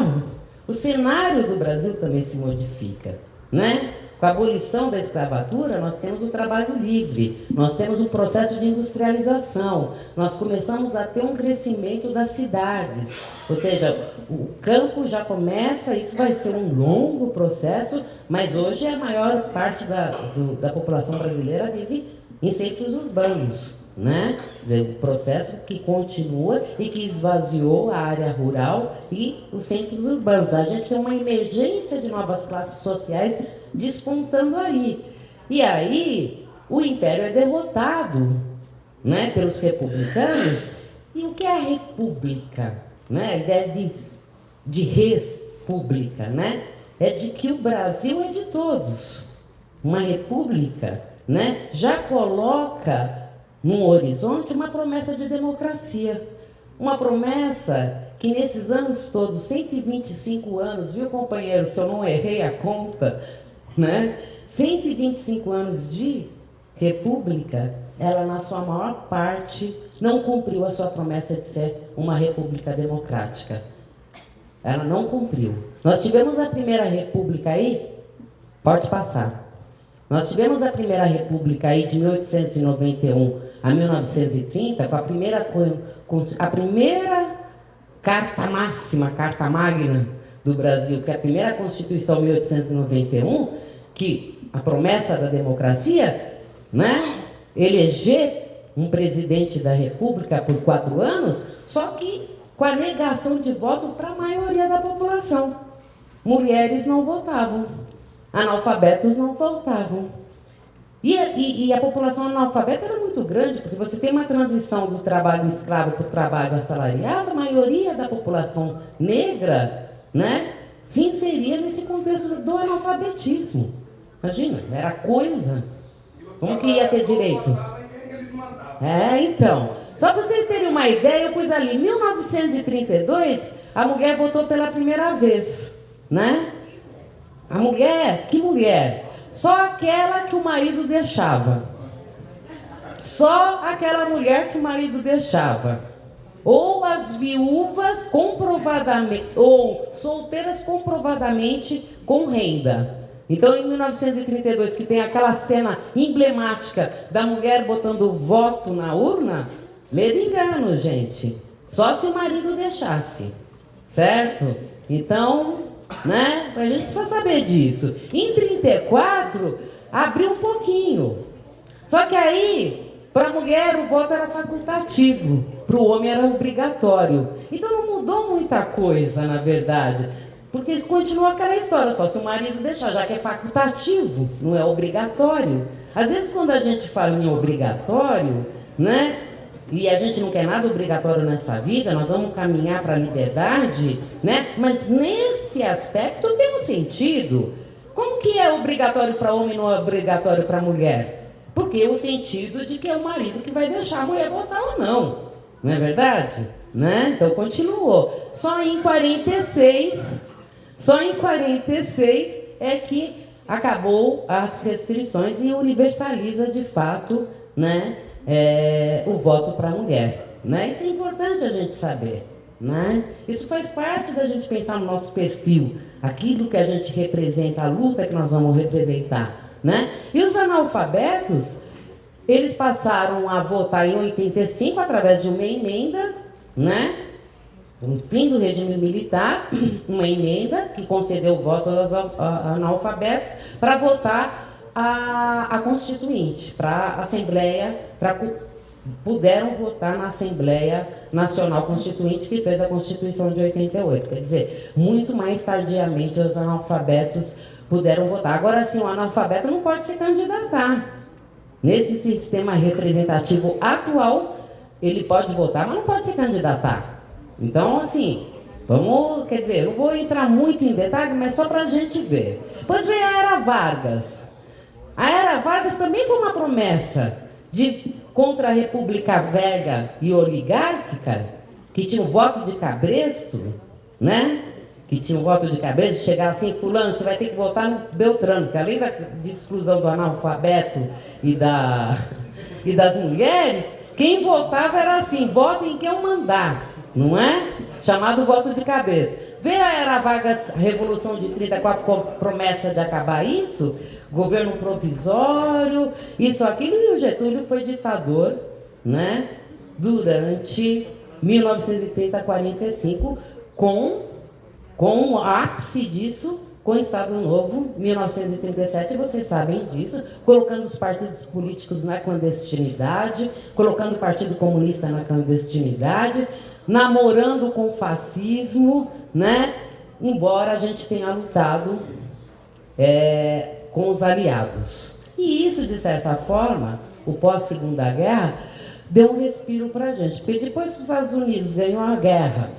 o cenário do Brasil também se modifica, né? Com a abolição da escravatura, nós temos o trabalho livre, nós temos um processo de industrialização, nós começamos a ter um crescimento das cidades, ou seja, o campo já começa, isso vai ser um longo processo, mas hoje a maior parte da população brasileira vive em centros urbanos, né? Quer dizer, o processo que continua e que esvaziou a área rural e os centros urbanos. A gente tem uma emergência de novas classes sociais despontando aí. E aí, o Império é derrotado, né, pelos republicanos. E o que é a república? Né? A ideia de res pública, né? É de que o Brasil é de todos. Uma república, né, já coloca no horizonte uma promessa de democracia. Uma promessa que nesses anos todos, 125 anos, viu, companheiro, se eu não errei a conta, né? 125 anos de república, ela, na sua maior parte, não cumpriu a sua promessa de ser uma república democrática. Ela não cumpriu. Nós tivemos a primeira república aí, pode passar. Nós tivemos a primeira república aí de 1891 a 1930, com a primeira carta máxima, carta magna do Brasil, que é a primeira Constituição 1891, que a promessa da democracia, né, eleger um presidente da República por 4 anos, só que com a negação de voto para a maioria da população. Mulheres não votavam, analfabetos não votavam. E a população analfabeta era muito grande, porque você tem uma transição do trabalho escravo para o trabalho assalariado, a maioria da população negra, né, se inseria nesse contexto do analfabetismo. Imagina, era coisa. Como que ia ter direito? Então. Só para vocês terem uma ideia, eu pus ali, em 1932, a mulher votou pela primeira vez, né? A mulher, que mulher? Só aquela que o marido deixava. Só aquela mulher que o marido deixava. Ou as viúvas comprovadamente, ou solteiras comprovadamente com renda. Então, em 1932, que tem aquela cena emblemática da mulher botando o voto na urna, lê de engano, gente. Só se o marido deixasse, certo? Então, né, a gente precisa saber disso. Em 34, abriu um pouquinho. Só que aí, para a mulher, o voto era facultativo, para o homem era obrigatório. Então, não mudou muita coisa, na verdade. Porque continua aquela história, só se o marido deixar, já que é facultativo, não é obrigatório. Às vezes, quando a gente fala em obrigatório, né, e a gente não quer nada obrigatório nessa vida, nós vamos caminhar para a liberdade, né? Mas nesse aspecto tem um sentido. Como que é obrigatório para homem e não é obrigatório para mulher? Porque o sentido de que é o marido que vai deixar a mulher votar ou não é verdade? Né? Então continuou. Só em 46 é que acabou as restrições e universaliza de fato, né, o voto para a mulher. Né? Isso é importante a gente saber. Né? Isso faz parte da gente pensar no nosso perfil, aquilo que a gente representa, a luta que nós vamos representar. Né? E os analfabetos, eles passaram a votar em 85 através de uma emenda, né? No fim do regime militar, uma emenda que concedeu o voto aos analfabetos para votar a Constituinte, para a Assembleia, puderam votar na Assembleia Nacional Constituinte, que fez a Constituição de 88. Quer dizer, muito mais tardiamente os analfabetos puderam votar. Agora, sim, o analfabeto não pode se candidatar. Nesse sistema representativo atual, ele pode votar, mas não pode se candidatar. Então, assim, quer dizer, eu não vou entrar muito em detalhe, mas só para a gente ver. Depois veio a Era Vargas. A Era Vargas também foi uma promessa contra a República Velha e oligárquica, que tinha o voto de cabresto, né? Que tinha o voto de cabresto, chegar assim, fulano, você vai ter que votar no Beltrano, que além de exclusão do analfabeto e das mulheres, quem votava era assim, vota em quem eu mandar. Não é? Chamado voto de cabeça. Veio a Era Vargas, a Revolução de 34, com promessa de acabar isso, governo provisório, isso, aquilo, e o Getúlio foi ditador, né? Durante 1930 a 45, com o ápice disso, com o Estado Novo, 1937, vocês sabem disso, colocando os partidos políticos na clandestinidade, colocando o Partido Comunista na clandestinidade, namorando com o fascismo, né? Embora a gente tenha lutado com os aliados. E isso, de certa forma, o pós-Segunda Guerra, deu um respiro para a gente. Porque depois que os Estados Unidos ganhou a guerra,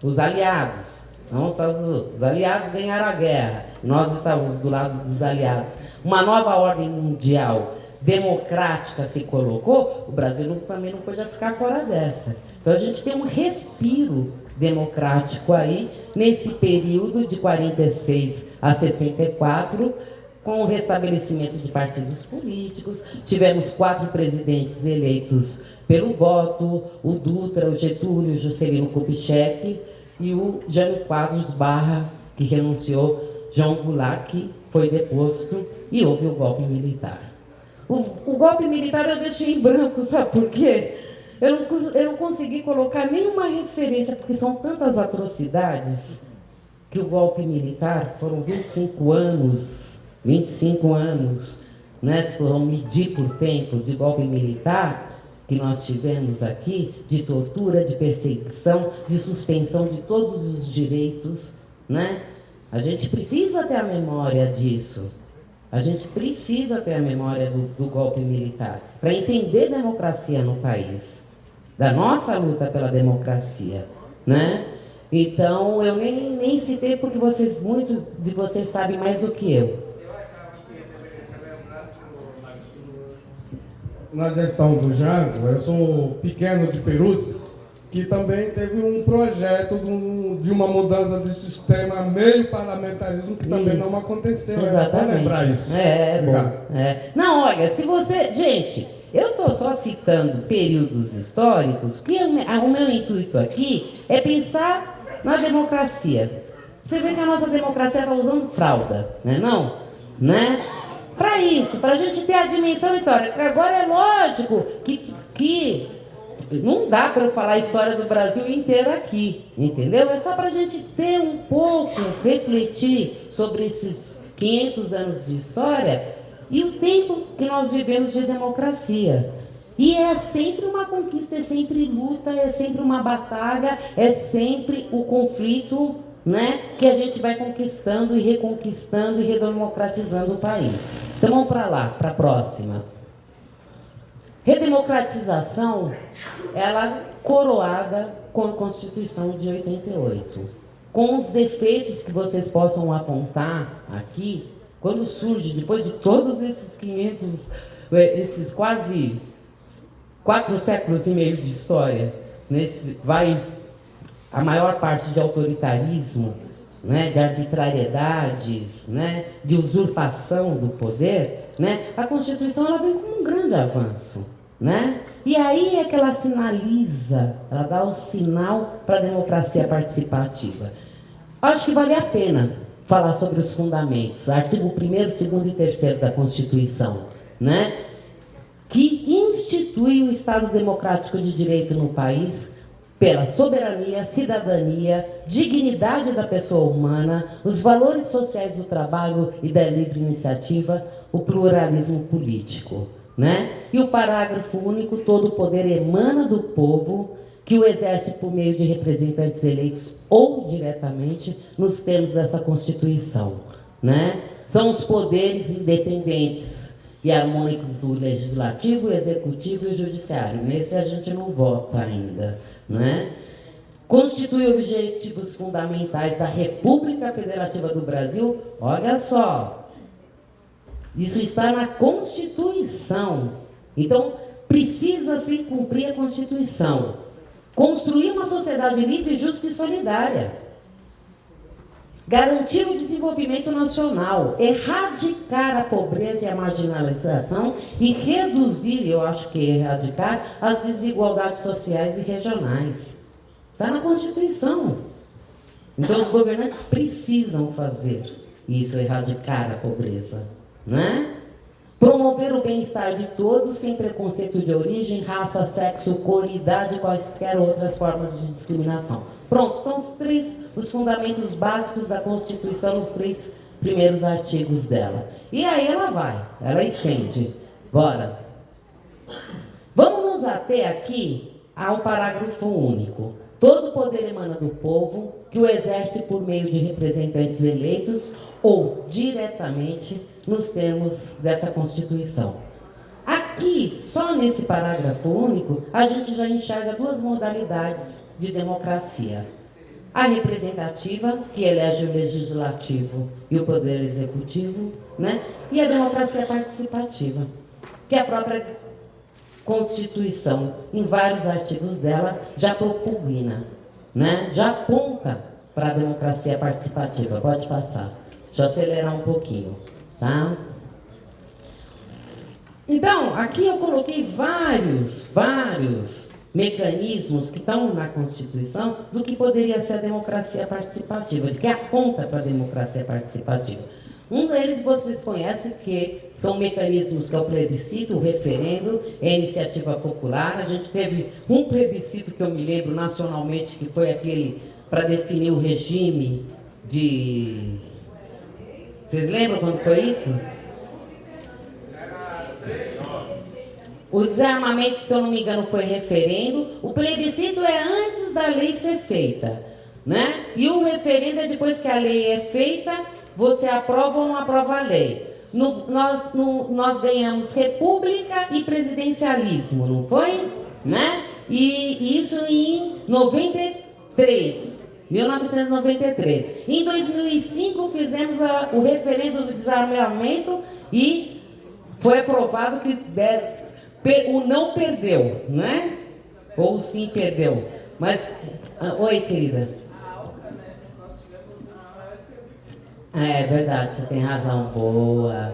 os aliados, não os Estados Unidos, os aliados ganharam a guerra, nós estávamos do lado dos aliados, uma nova ordem mundial democrática se colocou, o Brasil também não podia ficar fora dessa. Então a gente tem um respiro democrático aí, nesse período de 46 a 64, com o restabelecimento de partidos políticos. Tivemos 4 presidentes eleitos pelo voto, o Dutra, o Getúlio, o Juscelino Kubitschek e o Jânio Quadros Barra, que renunciou, João Goulart, que foi deposto, e houve o golpe militar. O golpe militar eu deixei em branco, sabe por quê? Eu não consegui colocar nenhuma referência, porque são tantas atrocidades que o golpe militar, foram 25 anos, né, se vamos medir por tempo de golpe militar, que nós tivemos aqui, de tortura, de perseguição, de suspensão de todos os direitos, né? A gente precisa ter a memória disso. A gente precisa ter a memória do golpe militar para entender democracia no país, da nossa luta pela democracia, né? Então, eu nem citei porque muitos de vocês sabem mais do que eu. Na gestão do Jango, eu sou pequeno de Perus, que também teve um projeto de uma mudança de sistema meio parlamentarismo que também não aconteceu. Exatamente. É bom lembrar isso. Bom. Não, olha, se você... Gente, eu estou só citando períodos históricos, porque o meu intuito aqui é pensar na democracia. Você vê que a nossa democracia está usando fralda, não? Né? Para isso, para a gente ter a dimensão histórica. Agora é lógico que não dá para eu falar a história do Brasil inteiro aqui, entendeu? É só para a gente ter um pouco, refletir sobre esses 500 anos de história e o tempo que nós vivemos de democracia. E é sempre uma conquista, é sempre luta, é sempre uma batalha, é sempre o conflito, né, que a gente vai conquistando e reconquistando e redemocratizando o país. Então vamos para lá, para a próxima. Redemocratização, ela coroada com a Constituição de 88. Com os defeitos que vocês possam apontar aqui, quando surge, depois de todos esses 500, esses quase 4 séculos e meio de história, vai a maior parte de autoritarismo, né, de arbitrariedades, né, de usurpação do poder, né, a Constituição ela vem com um grande avanço, né? E aí é que ela sinaliza, ela dá o sinal para a democracia participativa. Acho que vale a pena falar sobre os fundamentos, artigo 1º, 2º e 3º da Constituição, né, que institui o Estado democrático de direito no país pela soberania, cidadania, dignidade da pessoa humana, os valores sociais do trabalho e da livre iniciativa, o pluralismo político, né? E o parágrafo único, todo o poder emana do povo, que o exerce por meio de representantes eleitos ou diretamente, nos termos dessa Constituição, né? São os poderes independentes e harmônicos do Legislativo, o Executivo e o Judiciário. Nesse a gente não vota ainda, né? Constitui objetivos fundamentais da República Federativa do Brasil. Olha só, isso está na Constituição. Então, precisa-se cumprir a Constituição. Construir uma sociedade livre, justa e solidária. Garantir o desenvolvimento nacional. Erradicar a pobreza e a marginalização e reduzir, eu acho que erradicar, as desigualdades sociais e regionais. Está na Constituição. Então, os governantes precisam fazer isso, erradicar a pobreza, né? Promover o bem-estar de todos, sem preconceito de origem, raça, sexo, cor, idade e quaisquer outras formas de discriminação. Pronto, então os fundamentos básicos da Constituição, os 3 primeiros artigos dela. E aí ela estende. Bora. Vamos nos ater aqui ao parágrafo único. Todo poder emana do povo, que o exerce por meio de representantes eleitos ou diretamente nos termos dessa Constituição. Aqui, só nesse parágrafo único, a gente já enxerga duas modalidades de democracia. A representativa, que elege o legislativo e o poder executivo, né? E a democracia participativa, que a própria Constituição, em vários artigos dela, já propugna, né? Já aponta para a democracia participativa. Pode passar. Deixa eu acelerar um pouquinho, tá? Então, aqui eu coloquei vários mecanismos que estão na Constituição do que poderia ser a democracia participativa, de que aponta para a democracia participativa. Um deles vocês conhecem, que são mecanismos que é o plebiscito, o referendo, a iniciativa popular. A gente teve um plebiscito que eu me lembro nacionalmente, que foi aquele para definir o regime de... Vocês lembram quando foi isso? O desarmamento, se eu não me engano, foi referendo. O plebiscito é antes da lei ser feita, né? E o referendo é depois que a lei é feita, você aprova ou não aprova a lei. Nós ganhamos república e presidencialismo, não foi? Né? E isso em 1993. Em 2005 fizemos o referendo do desarmamento e foi aprovado que o não perdeu, né? Ou o sim perdeu. Mas, oi, querida. É verdade, você tem razão. Boa.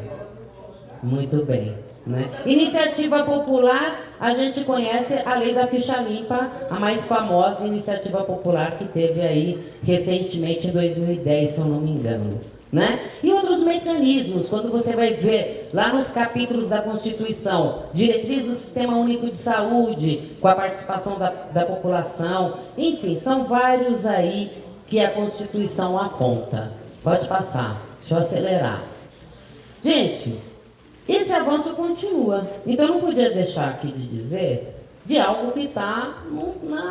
Muito bem. Né? Iniciativa popular, a gente conhece a lei da ficha limpa, a mais famosa iniciativa popular que teve aí recentemente em 2010, se eu não me engano. Né? E outros mecanismos, quando você vai ver lá nos capítulos da Constituição, diretriz do Sistema Único de Saúde, com a participação da população, enfim, são vários aí que a Constituição aponta. Pode passar, deixa eu acelerar. Gente, esse avanço continua, então eu não podia deixar aqui de dizer de algo que está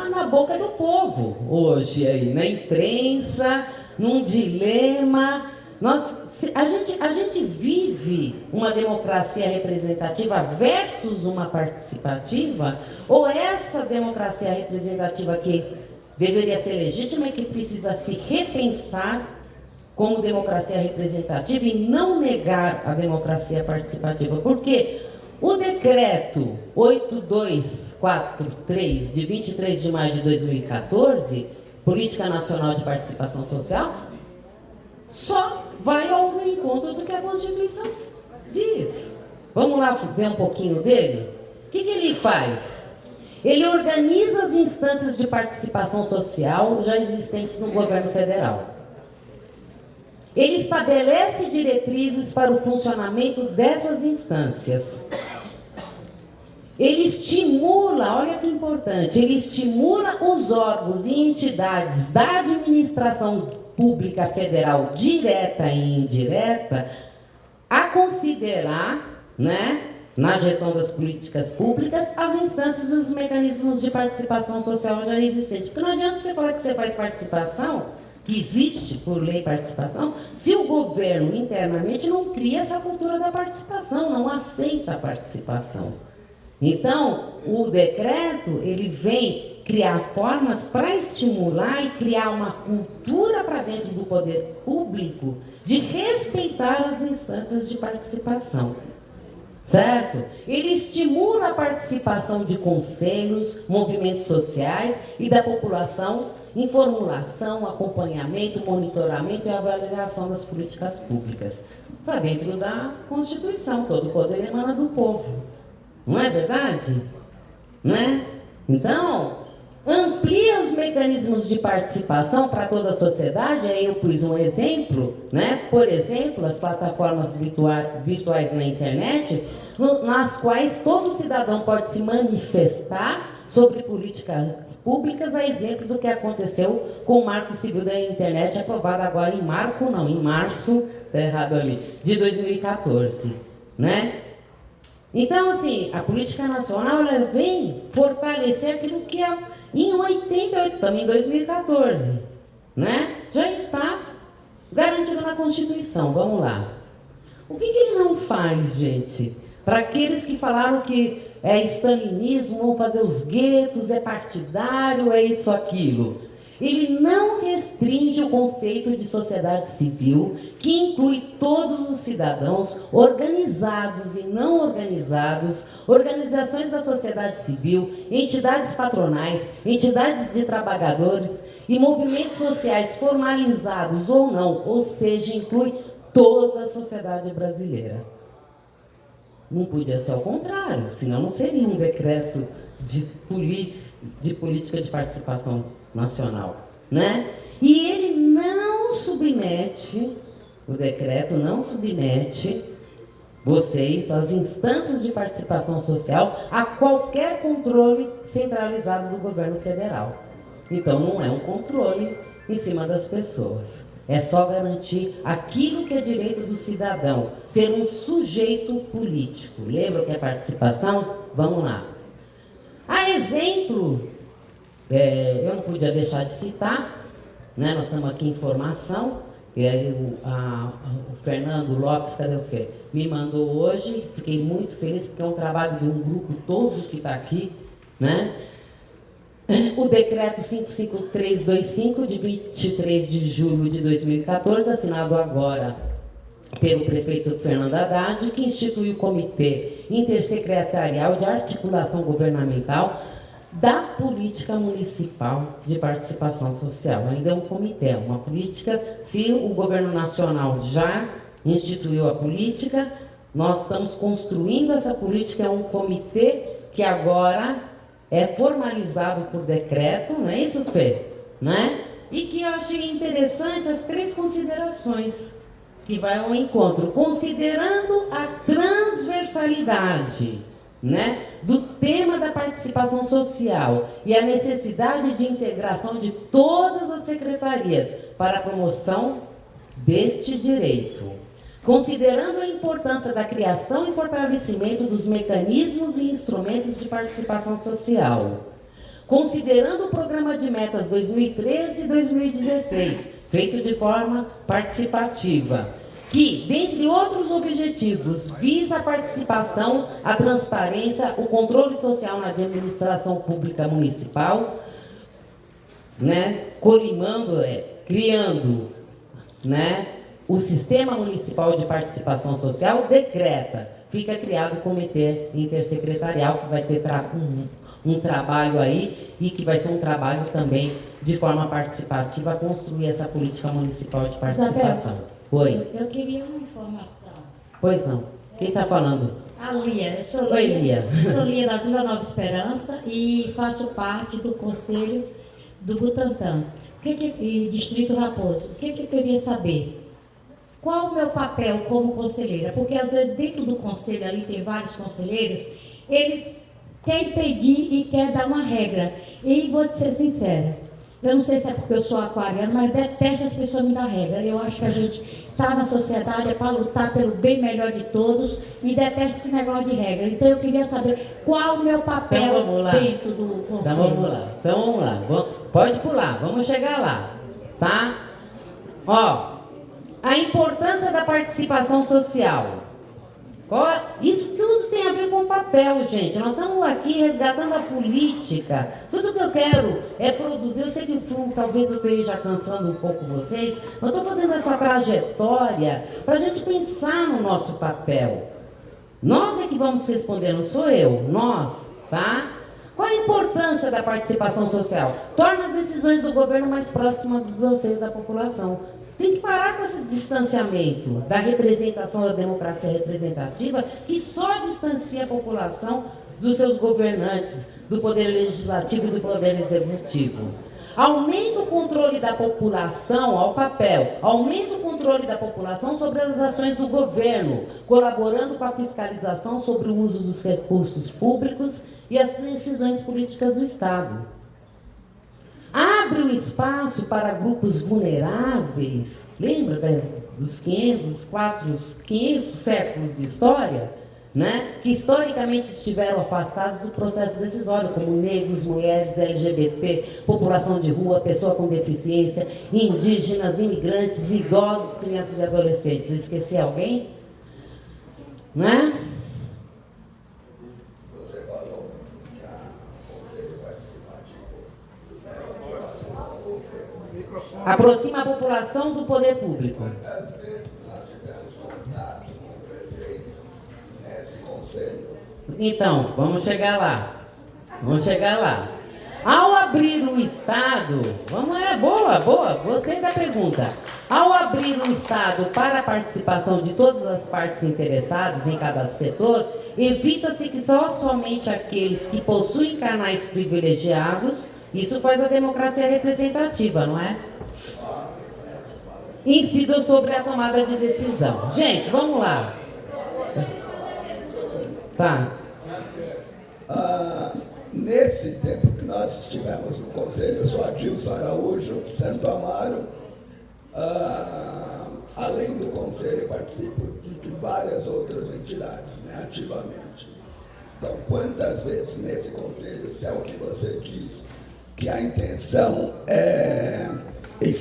na boca do povo hoje aí, na imprensa, num dilema. A gente vive uma democracia representativa versus uma participativa, ou essa democracia representativa que deveria ser legítima e que precisa se repensar como democracia representativa e não negar a democracia participativa? Porque o decreto 8243, de 23 de maio de 2014, Política Nacional de Participação Social, só vai ao encontro do que a Constituição diz. Vamos lá ver um pouquinho dele? O que ele faz? Ele organiza as instâncias de participação social já existentes no governo federal. Ele estabelece diretrizes para o funcionamento dessas instâncias. Ele estimula, olha que importante, ele estimula os órgãos e entidades da administração pública federal, direta e indireta, a considerar, né, na gestão das políticas públicas, as instâncias e os mecanismos de participação social já existentes. Porque não adianta você falar que você faz participação, que existe por lei participação, se o governo internamente não cria essa cultura da participação, não aceita a participação. Então, o decreto, ele vem criar formas para estimular e criar uma cultura para dentro do poder público de respeitar as instâncias de participação. Certo? Ele estimula a participação de conselhos, movimentos sociais e da população em formulação, acompanhamento, monitoramento e avaliação das políticas públicas. Está dentro da Constituição, todo o poder emana do povo. Não é verdade? Não é? Então, amplia os mecanismos de participação para toda a sociedade. Aí eu pus um exemplo, né? Por exemplo, as plataformas virtuais na internet, nas quais todo cidadão pode se manifestar sobre políticas públicas, a exemplo do que aconteceu com o Marco Civil da Internet, aprovado agora em março, tá errado ali, de 2014, né? Então, assim, a política nacional, ela vem fortalecer aquilo que em 88, também em 2014, né? Já está garantido na Constituição. Vamos lá. O que ele não faz, gente? Para aqueles que falaram que é stalinismo, vão fazer os guetos, é partidário, é isso, aquilo. Ele não restringe o conceito de sociedade civil, que inclui todos os cidadãos, organizados e não organizados, organizações da sociedade civil, entidades patronais, entidades de trabalhadores e movimentos sociais formalizados ou não, ou seja, inclui toda a sociedade brasileira. Não podia ser ao contrário, senão não seria um decreto de política de participação nacional, né? E ele não submete, o decreto não submete vocês, as instâncias de participação social, a qualquer controle centralizado do governo federal. Então não é um controle em cima das pessoas. É só garantir aquilo que é direito do cidadão, ser um sujeito político. Lembra o que é participação? Vamos lá. A exemplo, eu não podia deixar de citar, né? Nós estamos aqui em formação, e aí o Fernando Lopes, cadê o Fê? Me mandou hoje, fiquei muito feliz, porque é um trabalho de um grupo todo que está aqui, né? O decreto 55325, de 23 de julho de 2014, assinado agora pelo prefeito Fernando Haddad, que institui o Comitê Intersecretarial de Articulação Governamental da Política Municipal de Participação Social. Ainda é um comitê, uma política. Se o governo nacional já instituiu a política, nós estamos construindo essa política, é um comitê que agora é formalizado por decreto, não é isso, Fê? Né? E que eu achei interessante as 3 considerações que vai ao encontro, considerando a transversalidade, né, do tema da participação social e a necessidade de integração de todas as secretarias para a promoção deste direito. Considerando a importância da criação e fortalecimento dos mecanismos e instrumentos de participação social. Considerando o programa de metas 2013 e 2016, feito de forma participativa, que, dentre outros objetivos, visa a participação, a transparência, o controle social na administração pública municipal, né, criando, né, o Sistema Municipal de Participação Social, decreta, fica criado o Comitê Intersecretarial, que vai ter um trabalho aí, e que vai ser um trabalho também de forma participativa, a construir essa política municipal de participação. Isabel, oi. Eu queria uma informação. Pois não. Quem está falando? A Lia, eu sou Lia. Oi, Lia. Sou Lia da Vila Nova Esperança e faço parte do Conselho do Butantã, e Distrito Raposo. O que eu queria saber? Qual o meu papel como conselheira? Porque, às vezes, dentro do conselho ali, tem vários conselheiros, eles querem pedir e querem dar uma regra. E vou te ser sincera, eu não sei se é porque eu sou aquariana, mas detesto as pessoas me dar regra. Eu acho que a gente está na sociedade, é para lutar pelo bem melhor de todos, e detesto esse negócio de regra. Então, eu queria saber qual o meu papel dentro do conselho. Então, vamos lá. Pode pular, vamos chegar lá, tá? Ó, a importância da participação social. Isso tudo tem a ver com o papel, gente. Nós estamos aqui resgatando a política. Tudo que eu quero é produzir. Eu sei que talvez eu esteja cansando um pouco vocês, mas eu estou fazendo essa trajetória para a gente pensar no nosso papel. Nós é que vamos responder, não sou eu, nós, tá? Qual a importância da participação social? Torna as decisões do governo mais próximas dos anseios da população. Tem que parar com esse distanciamento da representação da democracia representativa, que só distancia a população dos seus governantes, do poder legislativo e do poder executivo. Aumenta o controle da população ao papel, aumenta o controle da população sobre as ações do governo, colaborando com a fiscalização sobre o uso dos recursos públicos e as decisões políticas do Estado. Abre o espaço para grupos vulneráveis. Lembra dos 500 séculos de história, né? Que historicamente estiveram afastados do processo decisório, como negros, mulheres, LGBT, população de rua, pessoa com deficiência, indígenas, imigrantes, idosos, crianças e adolescentes. Esqueci alguém? né? Você falou que o Conselho Participativo aproxima a população do poder público. Quantas vezes nós tivemos contato com o prefeito nesse conselho? Então, vamos chegar lá. Vamos chegar lá. Ao abrir o Estado, boa, gostei da pergunta. Ao abrir o Estado para a participação de todas as partes interessadas em cada setor, evita-se que somente aqueles que possuem canais privilegiados, isso faz a democracia representativa, não é? Incidam sobre a tomada de decisão. Gente, vamos lá. Tá. Nesse tempo que nós estivemos no Conselho, eu sou Adilson Araújo, Santo Amaro. Além do Conselho, participo de várias outras entidades, né, ativamente. Então, quantas vezes nesse Conselho, se é o que você diz, que a intenção é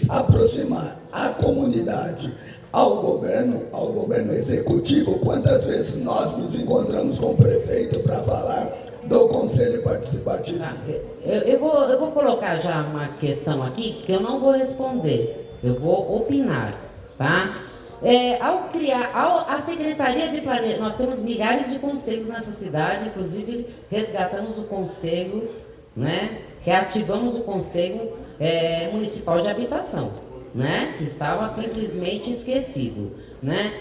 aproximar a comunidade ao governo executivo, quantas vezes nós nos encontramos com o prefeito para falar do Conselho Participativo? Eu vou colocar já uma questão aqui que eu não vou responder, eu vou opinar, tá? A Secretaria de Planejamento, nós temos milhares de conselhos nessa cidade, inclusive resgatamos o conselho, né? Reativamos o Conselho Municipal de Habitação, né? Que estava simplesmente esquecido, né?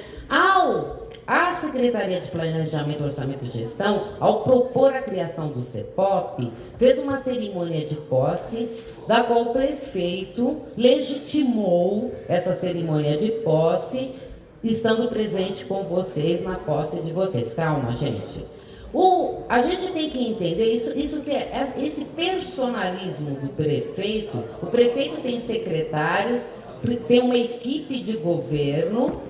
A Secretaria de Planejamento, Orçamento e Gestão, ao propor a criação do CEPOP, fez uma cerimônia de posse, da qual o prefeito legitimou essa cerimônia de posse, estando presente com vocês, na posse de vocês. Calma, gente. A gente tem que entender isso que é esse personalismo do prefeito. O prefeito tem secretários, tem uma equipe de governo,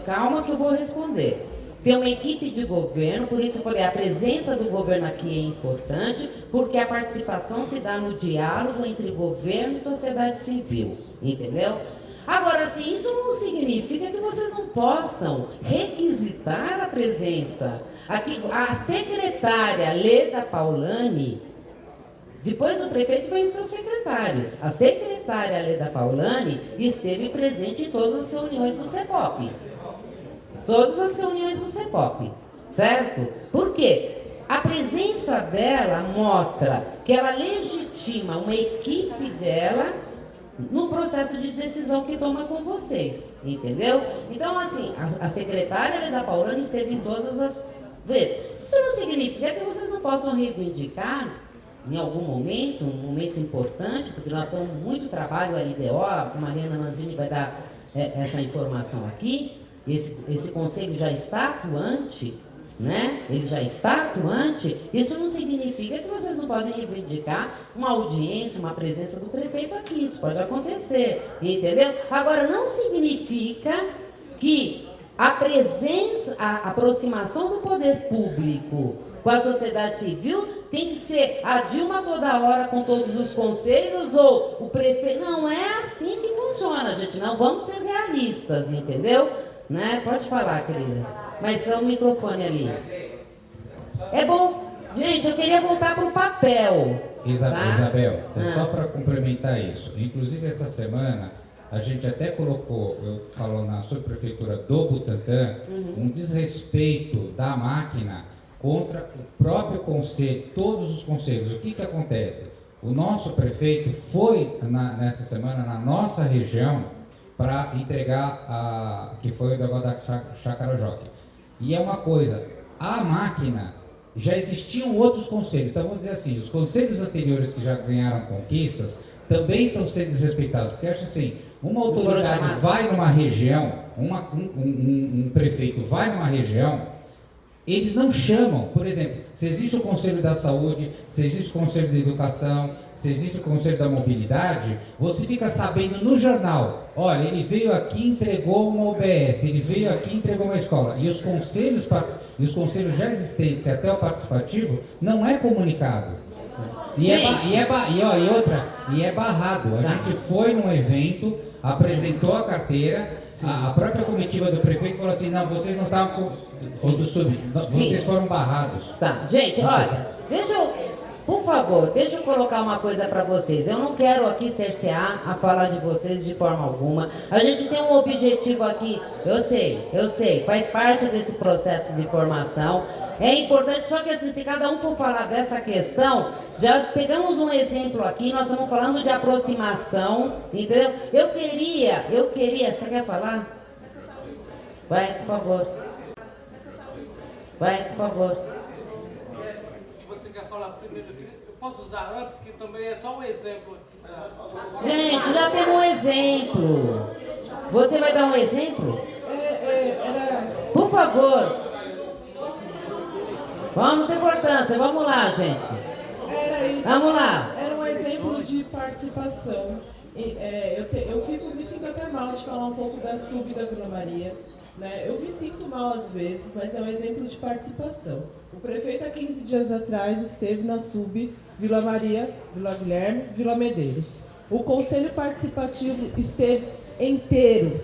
calma que eu vou responder. Tem uma equipe de governo, por isso eu falei, a presença do governo aqui é importante, porque a participação se dá no diálogo entre governo e sociedade civil, entendeu? Agora, assim, isso não significa que vocês não possam requisitar a presença. Aqui, a secretária Leda Paulani, depois do prefeito vem os seus secretários. A secretária Leda Paulani esteve presente em todas as reuniões do CEPOP. Todas as reuniões do CEPOP, certo? Por quê? A presença dela mostra que ela legitima uma equipe dela no processo de decisão que toma com vocês, entendeu? Então, assim, a secretária Leda Paulani esteve em todas as vezes. Isso não significa que vocês não possam reivindicar em algum momento, um momento importante, porque nós temos muito trabalho, a LDO, a Mariana Manzini vai dar essa informação aqui. Esse conselho já está atuante, né? Ele já está atuante. Isso não significa que vocês não podem reivindicar uma audiência, uma presença do prefeito aqui. Isso pode acontecer, entendeu? Agora, não significa que a presença, a aproximação do poder público com a sociedade civil tem que ser a Dilma toda hora com todos os conselhos ou o prefeito. Não é assim que funciona, gente. Não vamos ser realistas, entendeu? Né? Pode falar, querida. Mas tem um microfone ali. É bom. Gente, eu queria voltar para o papel. Isabel, só para complementar isso. Inclusive, essa semana, a gente até colocou, falou na subprefeitura do Butantã, um desrespeito da máquina contra o próprio conselho, todos os conselhos. O que acontece? O nosso prefeito foi, nessa semana, na nossa região, para entregar, que foi o negócio da Chácara Jockey. E é uma coisa, a máquina, já existiam outros conselhos, então vamos dizer assim, os conselhos anteriores que já ganharam conquistas, também estão sendo desrespeitados, porque acho assim, uma autoridade vai numa região, um prefeito vai numa região, eles não chamam, por exemplo, se existe o Conselho da Saúde, se existe o Conselho da Educação, se existe o Conselho da Mobilidade, você fica sabendo no jornal, olha, ele veio aqui e entregou uma UBS, ele veio aqui e entregou uma escola, e os conselhos já existentes, até o participativo, não é comunicado. E é barrado. A gente foi num evento, apresentou a carteira, A própria comitiva do prefeito falou assim, não, vocês não estavam vocês foram barrados. Tá, gente, olha, por favor, deixa eu colocar uma coisa para vocês. Eu não quero aqui cercear a fala de vocês de forma alguma. A gente tem um objetivo aqui, eu sei, faz parte desse processo de formação. É importante, só que assim, se cada um for falar dessa questão, já pegamos um exemplo aqui, nós estamos falando de aproximação, entendeu? Eu queria, você quer falar? Vai, por favor. Vai, por favor. Você quer falar primeiro? Eu posso usar antes, que também é só um exemplo. Gente, já tem um exemplo. Você vai dar um exemplo? Por favor. Vamos ter importância, vamos lá, gente. Era isso. Vamos lá. Era um exemplo de participação. Eu me sinto até mal de falar um pouco da SUB da Vila Maria. Né? Eu me sinto mal às vezes, mas é um exemplo de participação. O prefeito, há 15 dias atrás, esteve na SUB Vila Maria, Vila Guilherme, Vila Medeiros. O Conselho Participativo esteve inteiro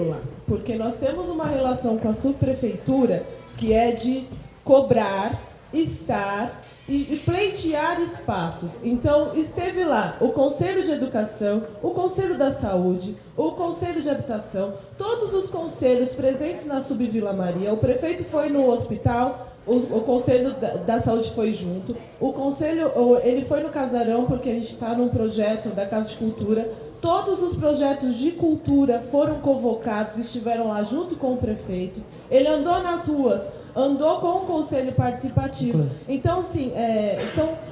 lá, porque nós temos uma relação com a subprefeitura que é de cobrar, estar e pleitear espaços. Então, esteve lá o Conselho de Educação, o Conselho da Saúde, o Conselho de Habitação, todos os conselhos presentes na Sub-Vila Maria. O prefeito foi no hospital, o Conselho da Saúde foi junto, o Conselho ele foi no Casarão, porque a gente está num projeto da Casa de Cultura. Todos os projetos de cultura foram convocados, estiveram lá junto com o prefeito. Ele andou nas ruas, andou com o Conselho Participativo. Então, sim,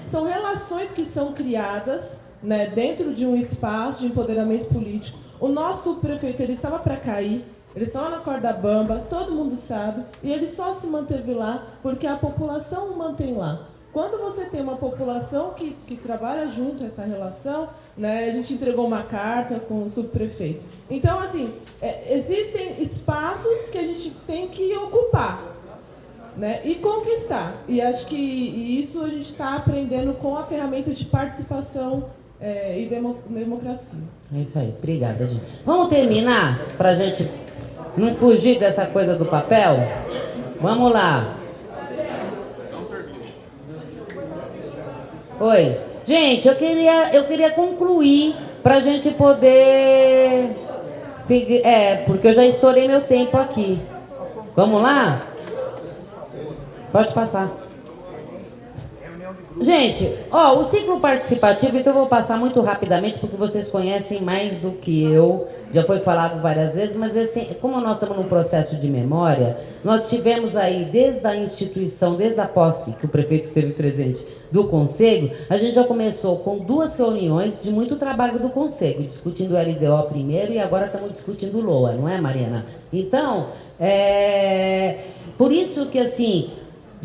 são relações que são criadas, né, dentro de um espaço de empoderamento político. O nosso prefeito, ele estava para cair, ele estava na corda bamba, todo mundo sabe, e ele só se manteve lá porque a população o mantém lá. Quando você tem uma população que trabalha junto essa relação, né, a gente entregou uma carta com o subprefeito. Então, assim, existem espaços que a gente tem que ocupar, né, e conquistar. E acho que isso a gente está aprendendo com a ferramenta de participação e democracia. É isso aí, obrigada, gente. Vamos terminar, para a gente não fugir dessa coisa do papel? Vamos lá. Oi. Gente, eu queria concluir para a gente poder seguir. Porque eu já estourei meu tempo aqui. Vamos lá? Pode passar. Gente, o ciclo participativo, então eu vou passar muito rapidamente, porque vocês conhecem mais do que eu, já foi falado várias vezes, mas assim, como nós estamos num processo de memória, nós tivemos aí, desde a instituição, desde a posse que o prefeito esteve presente do Conselho, a gente já começou com 2 reuniões de muito trabalho do Conselho, discutindo o LDO primeiro e agora estamos discutindo o LOA, não é, Mariana? Então, por isso que, assim,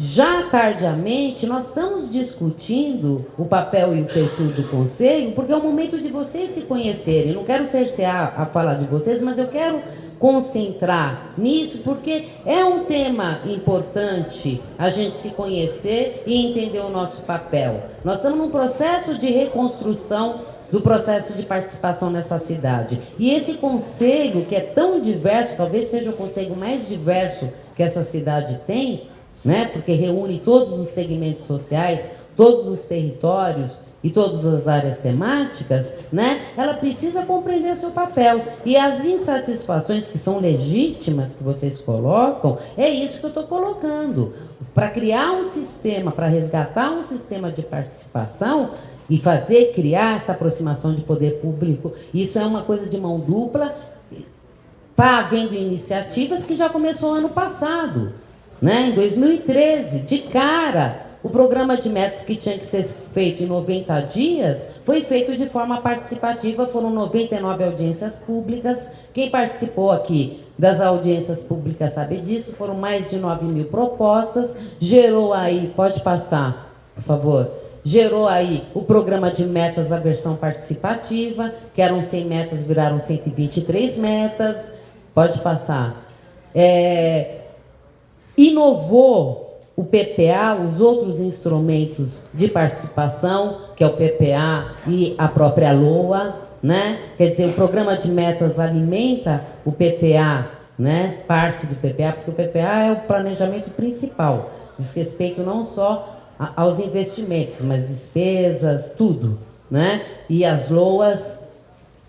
já tardiamente, nós estamos discutindo o papel e o perfil do Conselho, porque é o momento de vocês se conhecerem. Eu não quero cercear a fala de vocês, mas eu quero concentrar nisso, porque é um tema importante a gente se conhecer e entender o nosso papel. Nós estamos num processo de reconstrução do processo de participação nessa cidade. E esse conselho, que é tão diverso, talvez seja o conselho mais diverso que essa cidade tem, né? Porque reúne todos os segmentos sociais, todos os territórios e todas as áreas temáticas, né? Ela precisa compreender seu papel. E as insatisfações que são legítimas que vocês colocam, é isso que eu estou colocando. Para criar um sistema, para resgatar um sistema de participação e criar essa aproximação de poder público, isso é uma coisa de mão dupla. Está havendo iniciativas que já começou ano passado, né? Em 2013, de cara, o programa de metas que tinha que ser feito em 90 dias foi feito de forma participativa, foram 99 audiências públicas. Quem participou aqui das audiências públicas sabe disso, foram mais de 9.000 propostas, gerou aí, pode passar, por favor, gerou aí o programa de metas, a versão participativa, que eram 100 metas, viraram 123 metas, pode passar. Inovou o PPA, os outros instrumentos de participação, que é o PPA e a própria LOA, né? Quer dizer, o programa de metas alimenta o PPA, né? Parte do PPA, porque o PPA é o planejamento principal, diz respeito não só aos investimentos, mas despesas, tudo, né? E as LOAs,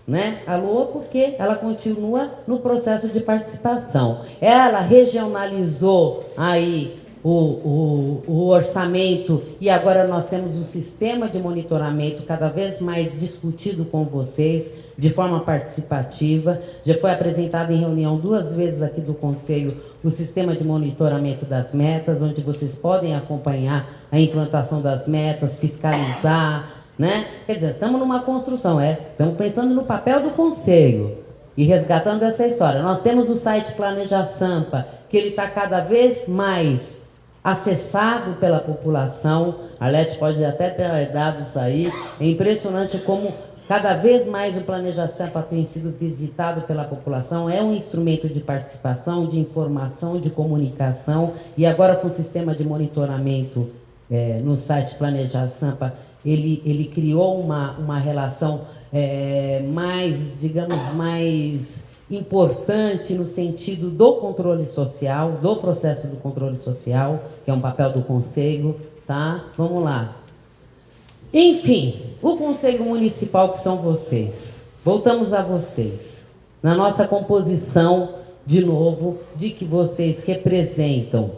né? A LOA porque ela continua no processo de participação. Ela regionalizou aí o orçamento e agora nós temos o sistema de monitoramento cada vez mais discutido com vocês de forma participativa. Já foi apresentado em reunião 2 vezes aqui do Conselho o sistema de monitoramento das metas, onde vocês podem acompanhar a implantação das metas, fiscalizar, né? Quer dizer, estamos numa construção, estamos pensando no papel do Conselho e resgatando essa história. Nós temos o site Planeja Sampa, que ele está cada vez mais acessado pela população. A Lete pode até ter dados aí. É impressionante como cada vez mais o Planeja Sampa tem sido visitado pela população. É um instrumento de participação, de informação, de comunicação. E agora com o sistema de monitoramento no site Planeja Sampa, ele criou uma relação mais, digamos, mais importante no sentido do controle social, do processo do controle social, que é um papel do Conselho, tá? Vamos lá. Enfim, o Conselho Municipal, que são vocês. Voltamos a vocês. Na nossa composição, de novo, de que vocês representam,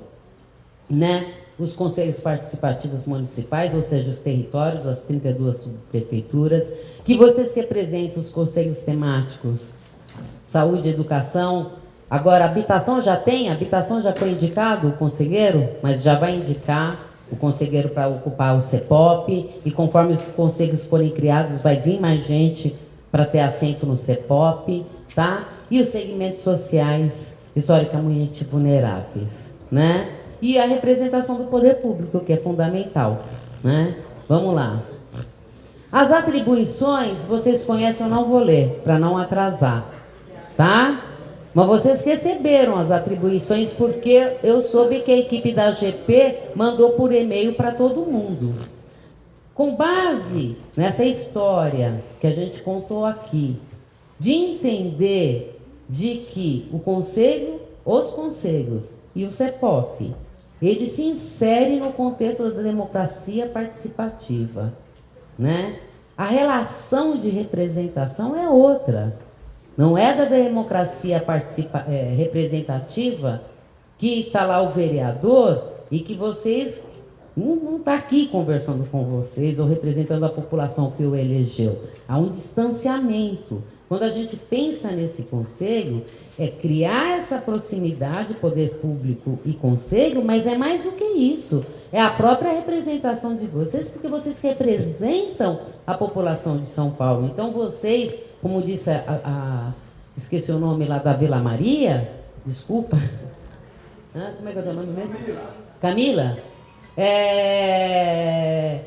né? Os conselhos participativos municipais, ou seja, os territórios, as 32 subprefeituras, que vocês representam os conselhos temáticos, saúde e educação. Agora, habitação já tem? Habitação já foi indicado o conselheiro, mas já vai indicar o conselheiro para ocupar o CEPOP, e conforme os conselhos forem criados, vai vir mais gente para ter assento no CEPOP, tá? E os segmentos sociais historicamente vulneráveis, né? E a representação do poder público, que é fundamental, né? Vamos lá. As atribuições, vocês conhecem, eu não vou ler, para não atrasar, tá? Mas vocês receberam as atribuições porque eu soube que a equipe da GP mandou por e-mail para todo mundo. Com base nessa história que a gente contou aqui, de entender de que o Conselho, os conselhos e o CEPOP, ele se insere no contexto da democracia participativa, né? A relação de representação é outra. Não é da democracia representativa que está lá o vereador e que vocês não está aqui conversando com vocês ou representando a população que o elegeu. Há um distanciamento. Quando a gente pensa nesse conselho, é criar essa proximidade, poder público e conselho, mas é mais do que isso. É a própria representação de vocês, porque vocês representam a população de São Paulo. Então, vocês, como disse esqueci o nome lá da Vila Maria, desculpa. Como é que é o teu nome mesmo? Camila. É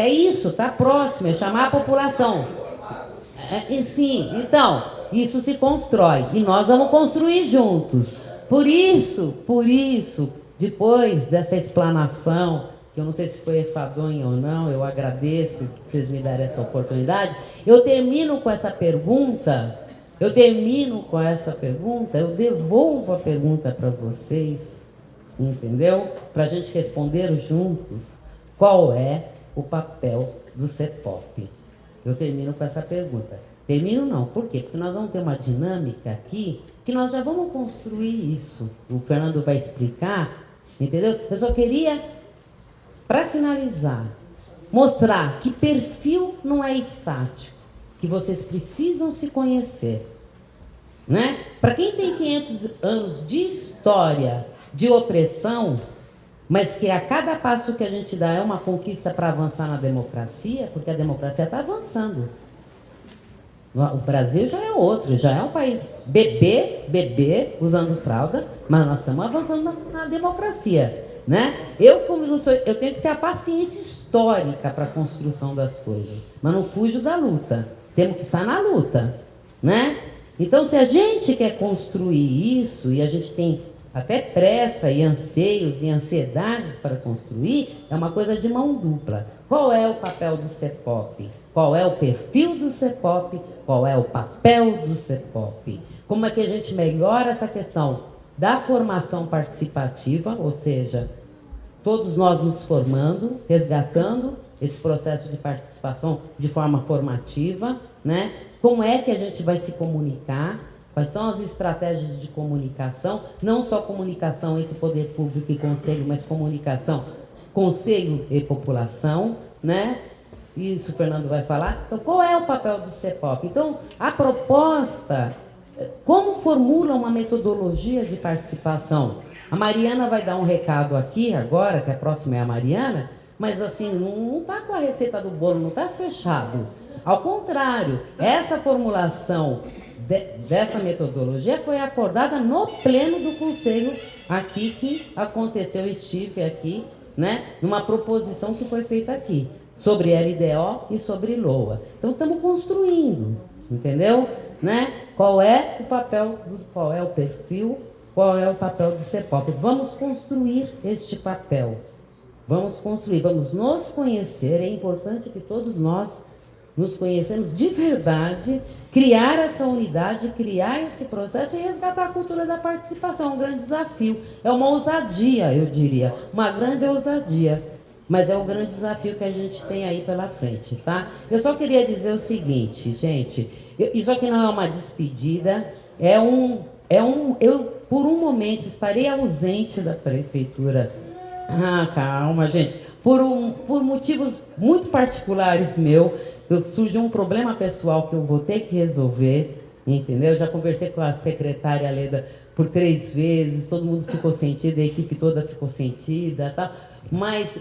isso, tá próximo, é chamar a população. Sim, então, isso se constrói e nós vamos construir juntos. Por isso, depois dessa explanação, que eu não sei se foi enfadonha ou não, eu agradeço que vocês me deram essa oportunidade, eu termino com essa pergunta, eu devolvo a pergunta para vocês, entendeu? Para a gente responder juntos qual é o papel do CEPOP. Eu termino com essa pergunta. Termino não, por quê? Porque nós vamos ter uma dinâmica aqui que nós já vamos construir isso. O Fernando vai explicar, entendeu? Eu só queria, para finalizar, mostrar que perfil não é estático, que vocês precisam se conhecer, né? Para quem tem 500 anos de história de opressão, mas que a cada passo que a gente dá é uma conquista para avançar na democracia, porque a democracia está avançando. O Brasil já é outro, já é um país bebê, usando fralda, mas nós estamos avançando na democracia, né? Eu tenho que ter a paciência histórica para a construção das coisas, mas não fujo da luta. Temos que estar na luta, né? Então, se a gente quer construir isso, e a gente tem até pressa e anseios e ansiedades para construir, é uma coisa de mão dupla. Qual é o papel do CEPOP? Qual é o perfil do CEPOP? Qual é o papel do CEPOP? Como é que a gente melhora essa questão da formação participativa, ou seja, todos nós nos formando, resgatando esse processo de participação de forma formativa, né? Como é que a gente vai se comunicar? Quais são as estratégias de comunicação? Não só comunicação entre poder público e conselho, mas comunicação conselho e população, né? Isso o Fernando vai falar. Então, qual é o papel do CEPOP? Então, a proposta, como formula uma metodologia de participação? A Mariana vai dar um recado aqui agora, que a próxima é a Mariana, mas assim, não está com a receita do bolo, não está fechado. Ao contrário, essa formulação dessa metodologia foi acordada no pleno do Conselho aqui, que aconteceu, estive aqui, né, numa proposição que foi feita aqui, sobre LDO e sobre LOA. Então, estamos construindo, entendeu? Né? Qual é o papel, qual é o perfil, qual é o papel do CEPOP? Vamos construir este papel. Vamos construir, vamos nos conhecer. É importante que todos nós nos conhecemos de verdade, criar essa unidade, criar esse processo e resgatar a cultura da participação. É um grande desafio. É uma ousadia, eu diria. Uma grande ousadia. Mas é o grande desafio que a gente tem aí pela frente, tá? Eu só queria dizer o seguinte, gente. Isso aqui não é uma despedida. Eu, por um momento, estarei ausente da prefeitura. Calma, gente. Por motivos muito particulares surgiu um problema pessoal que eu vou ter que resolver, entendeu? Eu já conversei com a secretária Leda por 3 vezes, todo mundo ficou sentido, a equipe toda ficou sentida, tal. Mas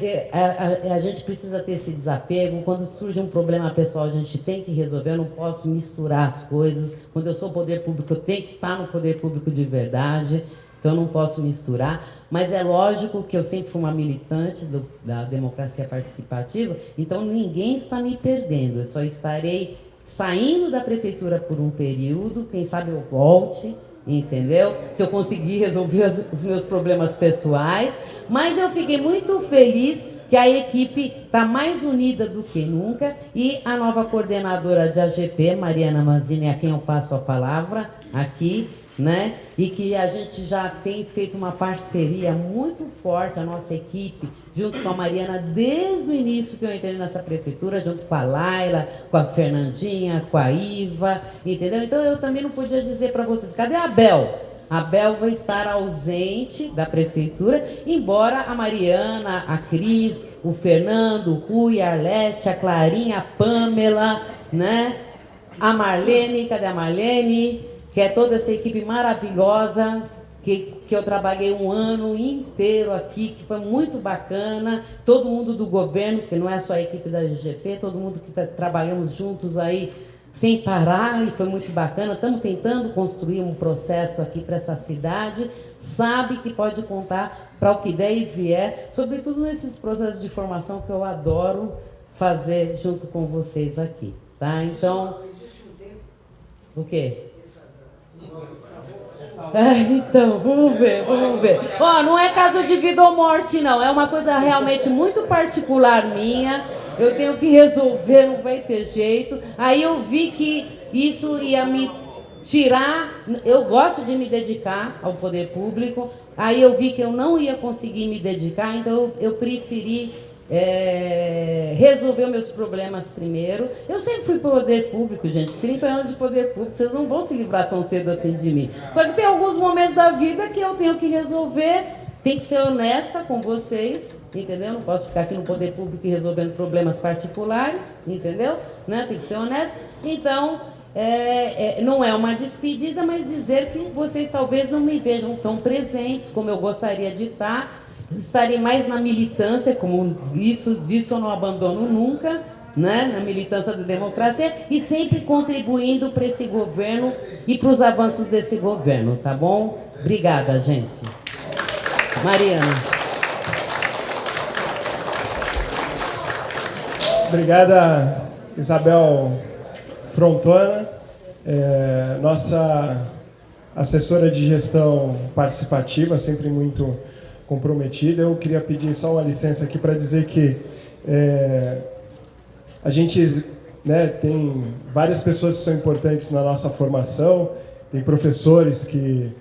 a gente precisa ter esse desapego. Quando surge um problema pessoal, a gente tem que resolver. Eu não posso misturar as coisas. Quando eu sou poder público, eu tenho que estar no poder público de verdade. Então, eu não posso misturar. Mas é lógico que eu sempre fui uma militante da democracia participativa. Então, ninguém está me perdendo. Eu só estarei saindo da prefeitura por um período. Quem sabe eu volte. Entendeu? Se eu conseguir resolver os meus problemas pessoais. Mas eu fiquei muito feliz que a equipe está mais unida do que nunca. E a nova coordenadora de AGP, Mariana Manzini, a quem eu passo a palavra aqui, né? E que a gente já tem feito uma parceria muito forte, a nossa equipe, junto com a Mariana, desde o início que eu entrei nessa prefeitura, junto com a Laila, com a Fernandinha, com a Iva, entendeu? Então eu também não podia dizer para vocês, cadê a Bel? A Bel vai estar ausente da prefeitura, embora a Mariana, a Cris, o Fernando, o Rui, a Arlete, a Clarinha, a Pamela, né? A Marlene, cadê a Marlene? Que é toda essa equipe maravilhosa, que eu trabalhei um ano inteiro aqui, que foi muito bacana. Todo mundo do governo, que não é só a equipe da GP, todo mundo que trabalhamos juntos aí sem parar, e foi muito bacana. Estamos tentando construir um processo aqui para essa cidade. Sabe que pode contar para o que der e vier, sobretudo nesses processos de formação que eu adoro fazer junto com vocês aqui, tá? Então, o quê? Então, vamos ver. Não é caso de vida ou morte, não. É uma coisa realmente muito particular minha. Eu tenho que resolver, não vai ter jeito. Aí eu vi que isso ia me tirar. Eu gosto de me dedicar ao poder público. Aí eu vi que eu não ia conseguir me dedicar, então eu preferi resolver meus problemas primeiro. Eu sempre fui poder público, gente, 30 anos de poder público, vocês não vão se livrar tão cedo assim de mim. Só que tem alguns momentos da vida que eu tenho que resolver, tem que ser honesta com vocês, entendeu? Não posso ficar aqui no poder público e resolvendo problemas particulares, entendeu? Né? Tem que ser honesta. Então, não é uma despedida, mas dizer que vocês talvez não me vejam tão presentes como eu gostaria de estar. Estarei mais na militância, como disso eu não abandono nunca, né? Na militância da democracia, e sempre contribuindo para esse governo e para os avanços desse governo, tá bom? Obrigada, gente. Mariana. Obrigada, Isabel Frontona, nossa assessora de gestão participativa, sempre muito comprometida. Eu queria pedir só uma licença aqui para dizer que a gente né, tem várias pessoas que são importantes na nossa formação, tem professores que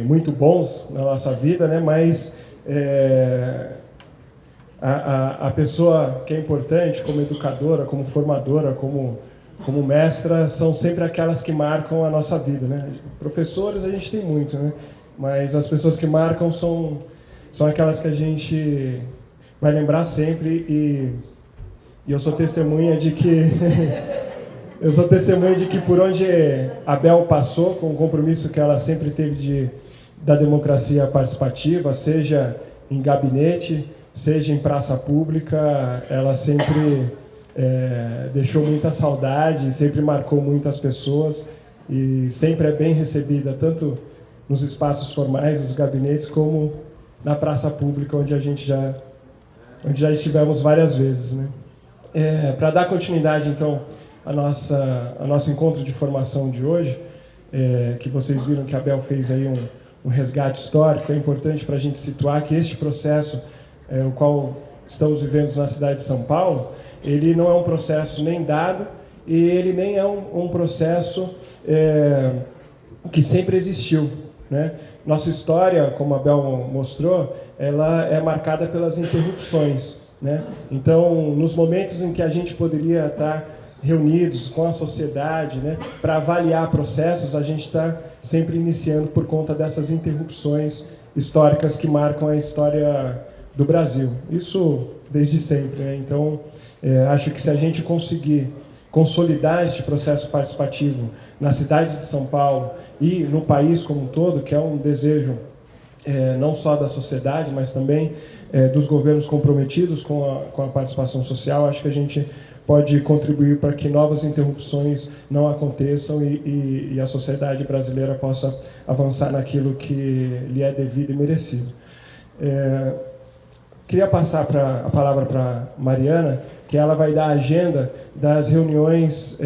muito bons na nossa vida, né, mas a pessoa que é importante como educadora, como formadora, como mestra, são sempre aquelas que marcam a nossa vida, né? Professores a gente tem muito, né? Mas as pessoas que marcam são aquelas que a gente vai lembrar sempre e eu sou testemunha de que por onde a Bel passou, com o compromisso que ela sempre teve da democracia participativa, seja em gabinete, seja em praça pública, ela sempre deixou muita saudade, sempre marcou muitas pessoas e sempre é bem recebida, tanto nos espaços formais, nos gabinetes, como na praça pública, onde já estivemos várias vezes, né? Para dar continuidade, então, ao nosso encontro de formação de hoje, que vocês viram que a Bel fez aí um resgate histórico, é importante para a gente situar que este processo, o qual estamos vivendo na cidade de São Paulo, ele não é um processo nem dado e ele nem é um processo que sempre existiu, né? Nossa história, como a Bel mostrou, ela é marcada pelas interrupções, né? Então, nos momentos em que a gente poderia estar reunidos com a sociedade, né, para avaliar processos, a gente está sempre iniciando por conta dessas interrupções históricas que marcam a história do Brasil. Isso desde sempre, né? Então, acho que se a gente conseguir consolidar este processo participativo na cidade de São Paulo e no país como um todo, que é um desejo não só da sociedade, mas também dos governos comprometidos com a participação social, acho que a gente pode contribuir para que novas interrupções não aconteçam e a sociedade brasileira possa avançar naquilo que lhe é devido e merecido. Queria passar a palavra para Mariana, que ela vai dar a agenda das reuniões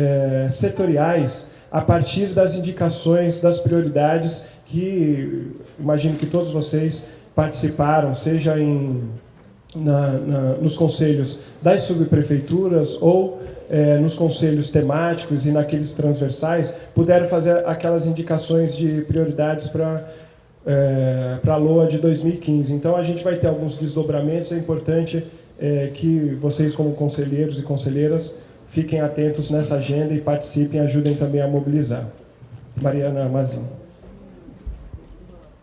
setoriais a partir das indicações das prioridades que imagino que todos vocês participaram, seja nos conselhos das subprefeituras ou nos conselhos temáticos e naqueles transversais, puderam fazer aquelas indicações de prioridades para a LOA de 2015. Então, a gente vai ter alguns desdobramentos. É importante que vocês, como conselheiros e conselheiras, fiquem atentos nessa agenda e participem, ajudem também a mobilizar. Mariana Mazinho.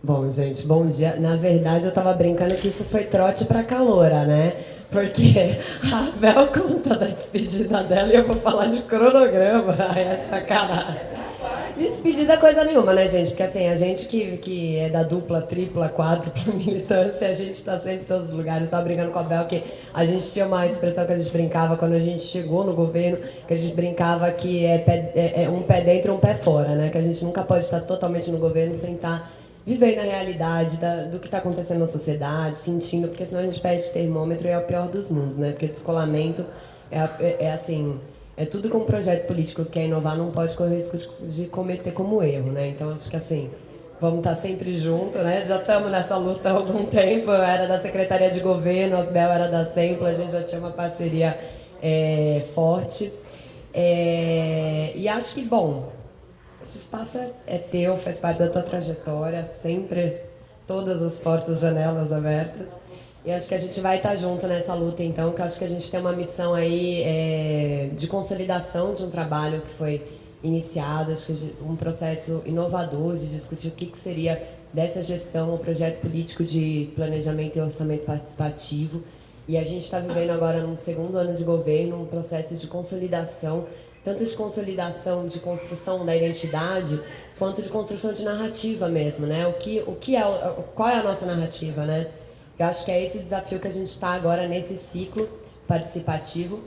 Bom, gente, bom dia. Na verdade, eu estava brincando que isso foi trote para caloura, né? Porque a Bel conta da despedida dela e eu vou falar de cronograma. Ai, é sacanagem. Despedida é coisa nenhuma, né, gente? Porque assim, a gente que é da dupla, tripla, quádrupla militância, a gente está sempre em todos os lugares. Estava brincando com a Bel que a gente tinha uma expressão que a gente brincava quando a gente chegou no governo, que a gente brincava que é um pé dentro e um pé fora, né? Que a gente nunca pode estar totalmente no governo sem estar vivendo a realidade do que está acontecendo na sociedade, sentindo, porque senão a gente perde termômetro e é o pior dos mundos, né? Porque descolamento assim... É tudo que um projeto político que quer inovar não pode correr o risco de cometer como erro, né? Então, acho que assim, vamos estar sempre juntos, né? Já estamos nessa luta há algum tempo. Eu era da Secretaria de Governo, a Bel era da Sempla, a gente já tinha uma parceria forte. E acho que, bom, esse espaço é teu, faz parte da tua trajetória, sempre todas as portas, janelas abertas. E acho que a gente vai estar junto nessa luta, então, que acho que a gente tem uma missão aí de consolidação de um trabalho que foi iniciado, acho que um processo inovador de discutir o que seria dessa gestão, o projeto político de planejamento e orçamento participativo. E a gente está vivendo agora num segundo ano de governo, um processo de consolidação, tanto de consolidação, de construção da identidade, quanto de construção de narrativa mesmo, né? Qual é a nossa narrativa, né? Eu acho que é esse o desafio que a gente está agora nesse ciclo participativo.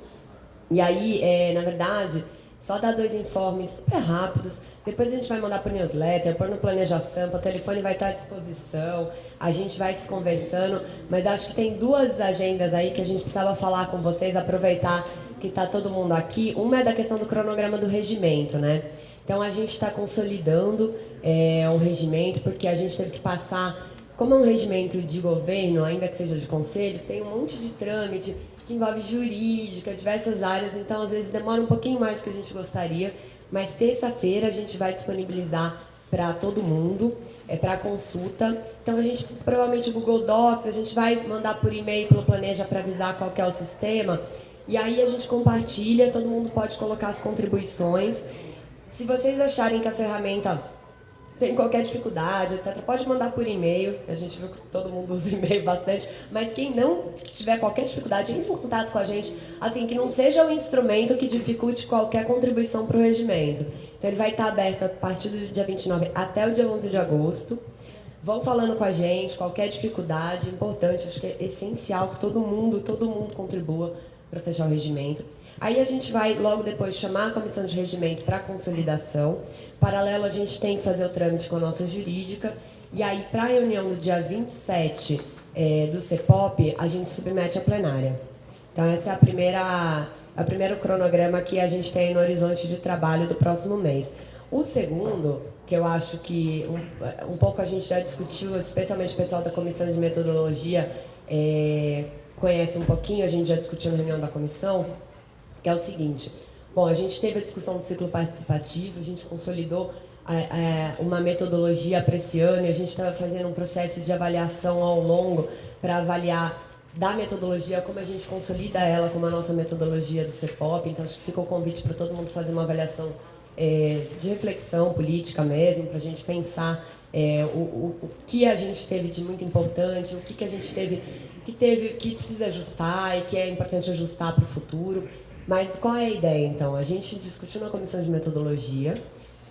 E aí, na verdade, só dar 2 informes super rápidos. Depois a gente vai mandar para o newsletter, pôr no Planeja Sampa, o telefone vai estar à disposição, a gente vai se conversando. Mas acho que tem 2 agendas aí que a gente precisava falar com vocês, aproveitar que está todo mundo aqui. Uma é da questão do cronograma do regimento, né? Então a gente está consolidando o regimento, porque a gente teve que passar... Como é um regimento de governo, ainda que seja de conselho, tem um monte de trâmite que envolve jurídica, diversas áreas, então às vezes demora um pouquinho mais do que a gente gostaria, mas terça-feira a gente vai disponibilizar para todo mundo, para consulta. Então a gente, provavelmente o Google Docs, a gente vai mandar por e-mail pelo Planeja para avisar qual que é o sistema, e aí a gente compartilha, todo mundo pode colocar as contribuições. Se vocês acharem que a ferramenta tem qualquer dificuldade, etc., pode mandar por e-mail. A gente viu que todo mundo usa e-mail bastante. Mas quem não tiver qualquer dificuldade, entre em contato com a gente. Assim, que não seja um instrumento que dificulte qualquer contribuição para o regimento. Então, ele vai estar aberto a partir do dia 29 até o dia 11 de agosto. Vão falando com a gente, qualquer dificuldade, importante, acho que é essencial que todo mundo contribua para fechar o regimento. Aí a gente vai, logo depois, chamar a comissão de regimento para consolidação. Paralelo, a gente tem que fazer o trâmite com a nossa jurídica. E aí, para a reunião no dia 27 do CEPOP, a gente submete à plenária. Então, essa é o primeiro cronograma que a gente tem no horizonte de trabalho do próximo mês. O segundo, que eu acho que um pouco a gente já discutiu, especialmente o pessoal da comissão de metodologia conhece um pouquinho, a gente já discutiu na reunião da comissão, que é o seguinte. Bom, a gente teve a discussão do ciclo participativo, a gente consolidou uma metodologia para esse ano e a gente estava fazendo um processo de avaliação ao longo para avaliar da metodologia, como a gente consolida ela como a nossa metodologia do CEPOP. Então, acho que ficou o convite para todo mundo fazer uma avaliação de reflexão política mesmo, para a gente pensar o que a gente teve de muito importante, o que a gente teve que precisa ajustar e que é importante ajustar para o futuro. Mas qual é a ideia, então? A gente discutiu na comissão de metodologia,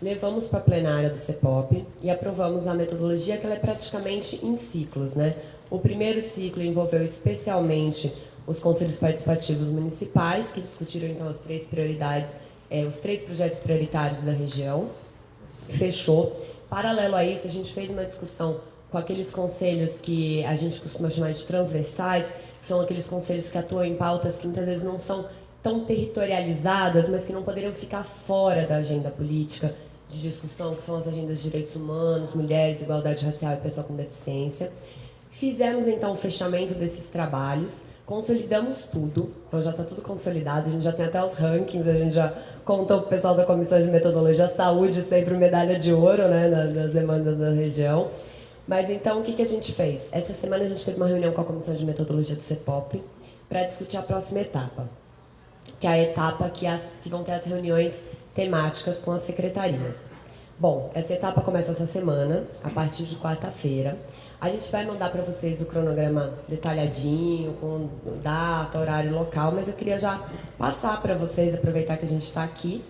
levamos para a plenária do CEPOP e aprovamos a metodologia, que ela é praticamente em ciclos, né? O primeiro ciclo envolveu especialmente os conselhos participativos municipais, que discutiram, então, as 3 prioridades, os 3 projetos prioritários da região. Fechou. Paralelo a isso, a gente fez uma discussão com aqueles conselhos que a gente costuma chamar de transversais, que são aqueles conselhos que atuam em pautas que muitas vezes não são tão territorializadas, mas que não poderiam ficar fora da agenda política de discussão, que são as agendas de direitos humanos, mulheres, igualdade racial e pessoa com deficiência. Fizemos, então, o fechamento desses trabalhos, consolidamos tudo, então já está tudo consolidado, a gente já tem até os rankings, a gente já contou para o pessoal da Comissão de Metodologia, a saúde sempre medalha de ouro, né, nas demandas da região. Mas, então, o que a gente fez? Essa semana a gente teve uma reunião com a Comissão de Metodologia do CEPOP para discutir a próxima etapa, que é a etapa que vão ter as reuniões temáticas com as secretarias. Bom, essa etapa começa essa semana, a partir de quarta-feira. A gente vai mandar para vocês o cronograma detalhadinho, com data, horário, local, mas eu queria já passar para vocês, aproveitar que a gente está aqui,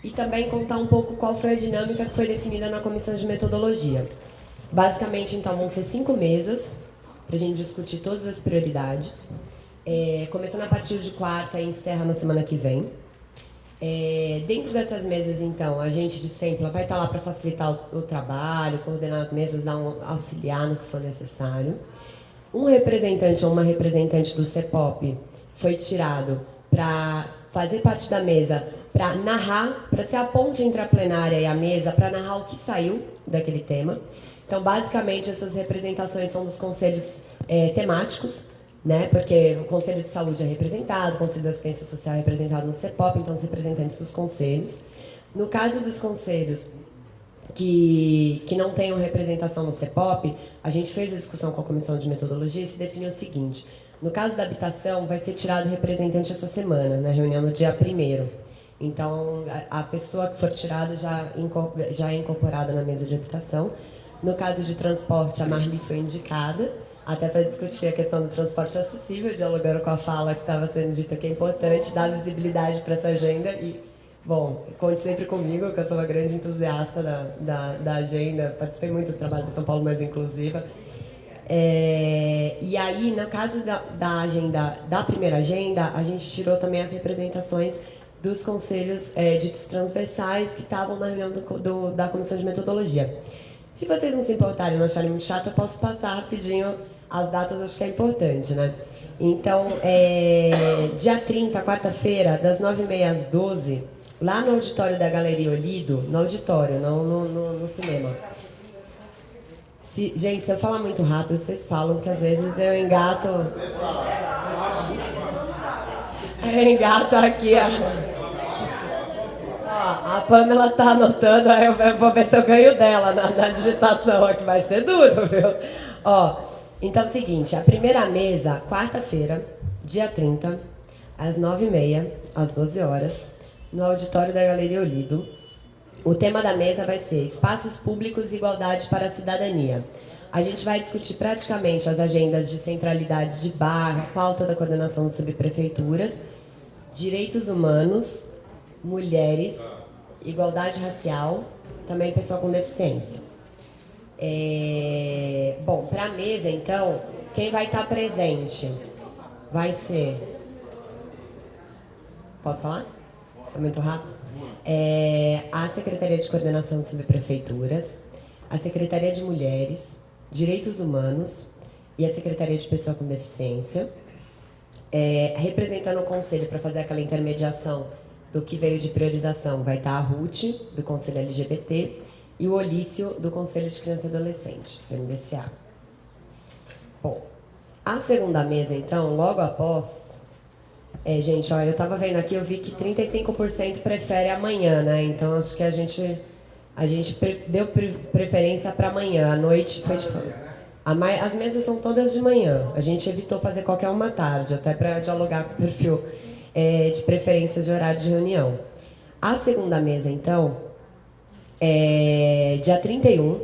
e também contar um pouco qual foi a dinâmica que foi definida na comissão de metodologia. Basicamente, então, vão ser 5 mesas para a gente discutir todas as prioridades. Começando a partir de quarta e encerra na semana que vem. Dentro dessas mesas, então, a gente de sempre vai estar lá para facilitar o trabalho, coordenar as mesas, auxiliar no que for necessário. Um representante ou uma representante do CEPOP foi tirado para fazer parte da mesa, para narrar, para ser a ponte entre a plenária e a mesa, para narrar o que saiu daquele tema. Então, basicamente, essas representações são dos conselhos temáticos, né? Porque o Conselho de Saúde é representado, o Conselho de Assistência Social é representado no CEPOP, então os representantes dos conselhos. No caso dos conselhos que não tenham representação no CEPOP, a gente fez a discussão com a Comissão de Metodologia e se definiu o seguinte: no caso da habitação, vai ser tirado representante essa semana, na reunião no dia 1º. Então, a pessoa que for tirada já é incorporada na mesa de habitação. No caso de transporte, a Marli foi indicada, até para discutir a questão do transporte acessível, dialogando com a fala que estava sendo dita que é importante, dar visibilidade para essa agenda. E, bom, conte sempre comigo, que eu sou uma grande entusiasta da agenda, participei muito do trabalho de São Paulo Mais Inclusiva. E aí, no caso da primeira agenda, a gente tirou também as representações dos conselhos ditos transversais que estavam na reunião da Comissão de Metodologia. Se vocês não se importarem e não acharem muito chato, eu posso passar rapidinho as datas, acho que é importante, né? Então, dia 30, quarta-feira, das 9h30 às 12h, lá no auditório da Galeria Olido, no auditório, não no cinema. Gente, se eu falar muito rápido, vocês falam que às vezes eu engato... Engato aqui, ó. Ó, a Pamela tá anotando, aí eu vou ver se eu ganho dela na digitação aqui, vai ser duro, viu? Ó, então é o seguinte, a primeira mesa, quarta-feira, dia 30, às 9h30, às 12 horas, no auditório da Galeria Olido. O tema da mesa vai ser Espaços Públicos e Igualdade para a Cidadania. A gente vai discutir praticamente as agendas de centralidades de Barra, pauta da coordenação de subprefeituras, direitos humanos, mulheres, igualdade racial, também pessoa com deficiência. Bom, para a mesa, então, quem vai estar presente vai ser... Posso falar? É muito rápido? A Secretaria de Coordenação de Subprefeituras, a Secretaria de Mulheres, Direitos Humanos e a Secretaria de Pessoa com Deficiência. Representando o Conselho para fazer aquela intermediação do que veio de priorização, vai estar a Ruth, do Conselho LGBT, e o Olício, do Conselho de Criança e Adolescente, CMDCA. Bom, a segunda mesa, então, logo após... gente, ó, eu estava vendo aqui, eu vi que 35% prefere amanhã, né? Então, acho que a gente deu preferência para amanhã. À noite foi de... As mesas são todas de manhã. A gente evitou fazer qualquer uma tarde, até para dialogar com o perfil de preferências de horário de reunião. A segunda mesa, então, dia 31,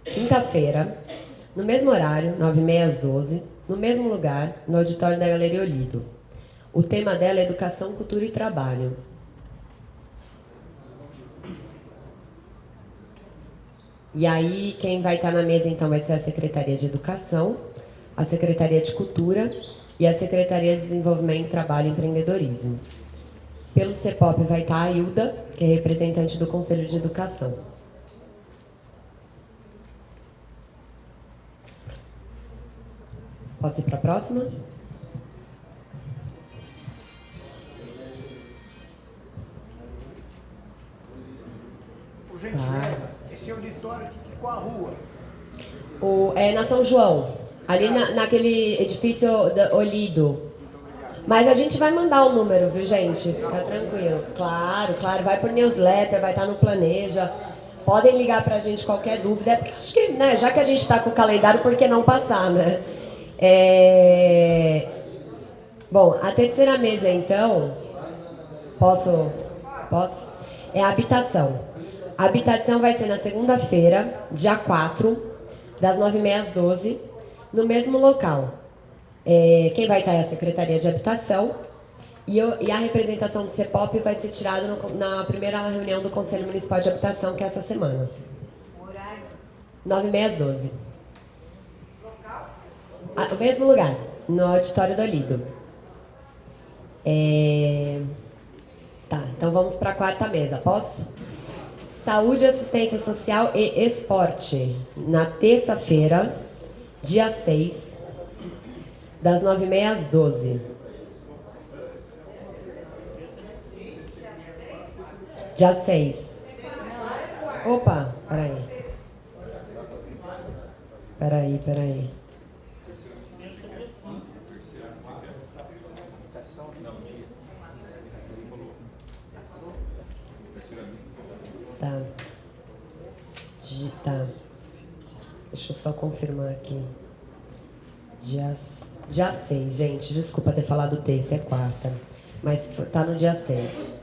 quinta-feira, no mesmo horário, 9h30 às 12h, no mesmo lugar, no auditório da Galeria Olido. O tema dela é Educação, Cultura e Trabalho. E aí, quem vai estar na mesa, então, vai ser a Secretaria de Educação, a Secretaria de Cultura e a Secretaria de Desenvolvimento, Trabalho e Empreendedorismo. Pelo CEPOP vai estar a Hilda, que é representante do Conselho de Educação. Posso ir para a próxima? Esse auditório aqui, qual a rua? Na São João, ali naquele edifício Olido. Mas a gente vai mandar o número, viu, gente? Fica tranquilo. Claro, vai por newsletter, vai estar no Planeja. Podem ligar pra gente qualquer dúvida. Porque acho que, né, já que a gente está com o calendário, por que não passar, né? Bom, a terceira mesa, então... Posso? É a habitação. A habitação vai ser na segunda-feira, dia 4, das 9h30 às 12h, no mesmo local. Quem vai estar é a Secretaria de Habitação e a representação do CEPOP vai ser tirada na primeira reunião do Conselho Municipal de Habitação, que é essa semana. Horário? 9h30 às 12h. O mesmo lugar, no auditório do Olido. Tá, então vamos para a quarta mesa, posso? Saúde, Assistência Social e Esporte, na terça-feira, dia 6, das 9h30 às 12h. Dia 6. Opa, peraí. Tá. Deixa eu só confirmar aqui. Dia 6, gente. Desculpa ter falado terça, é quarta. Mas tá no dia 6.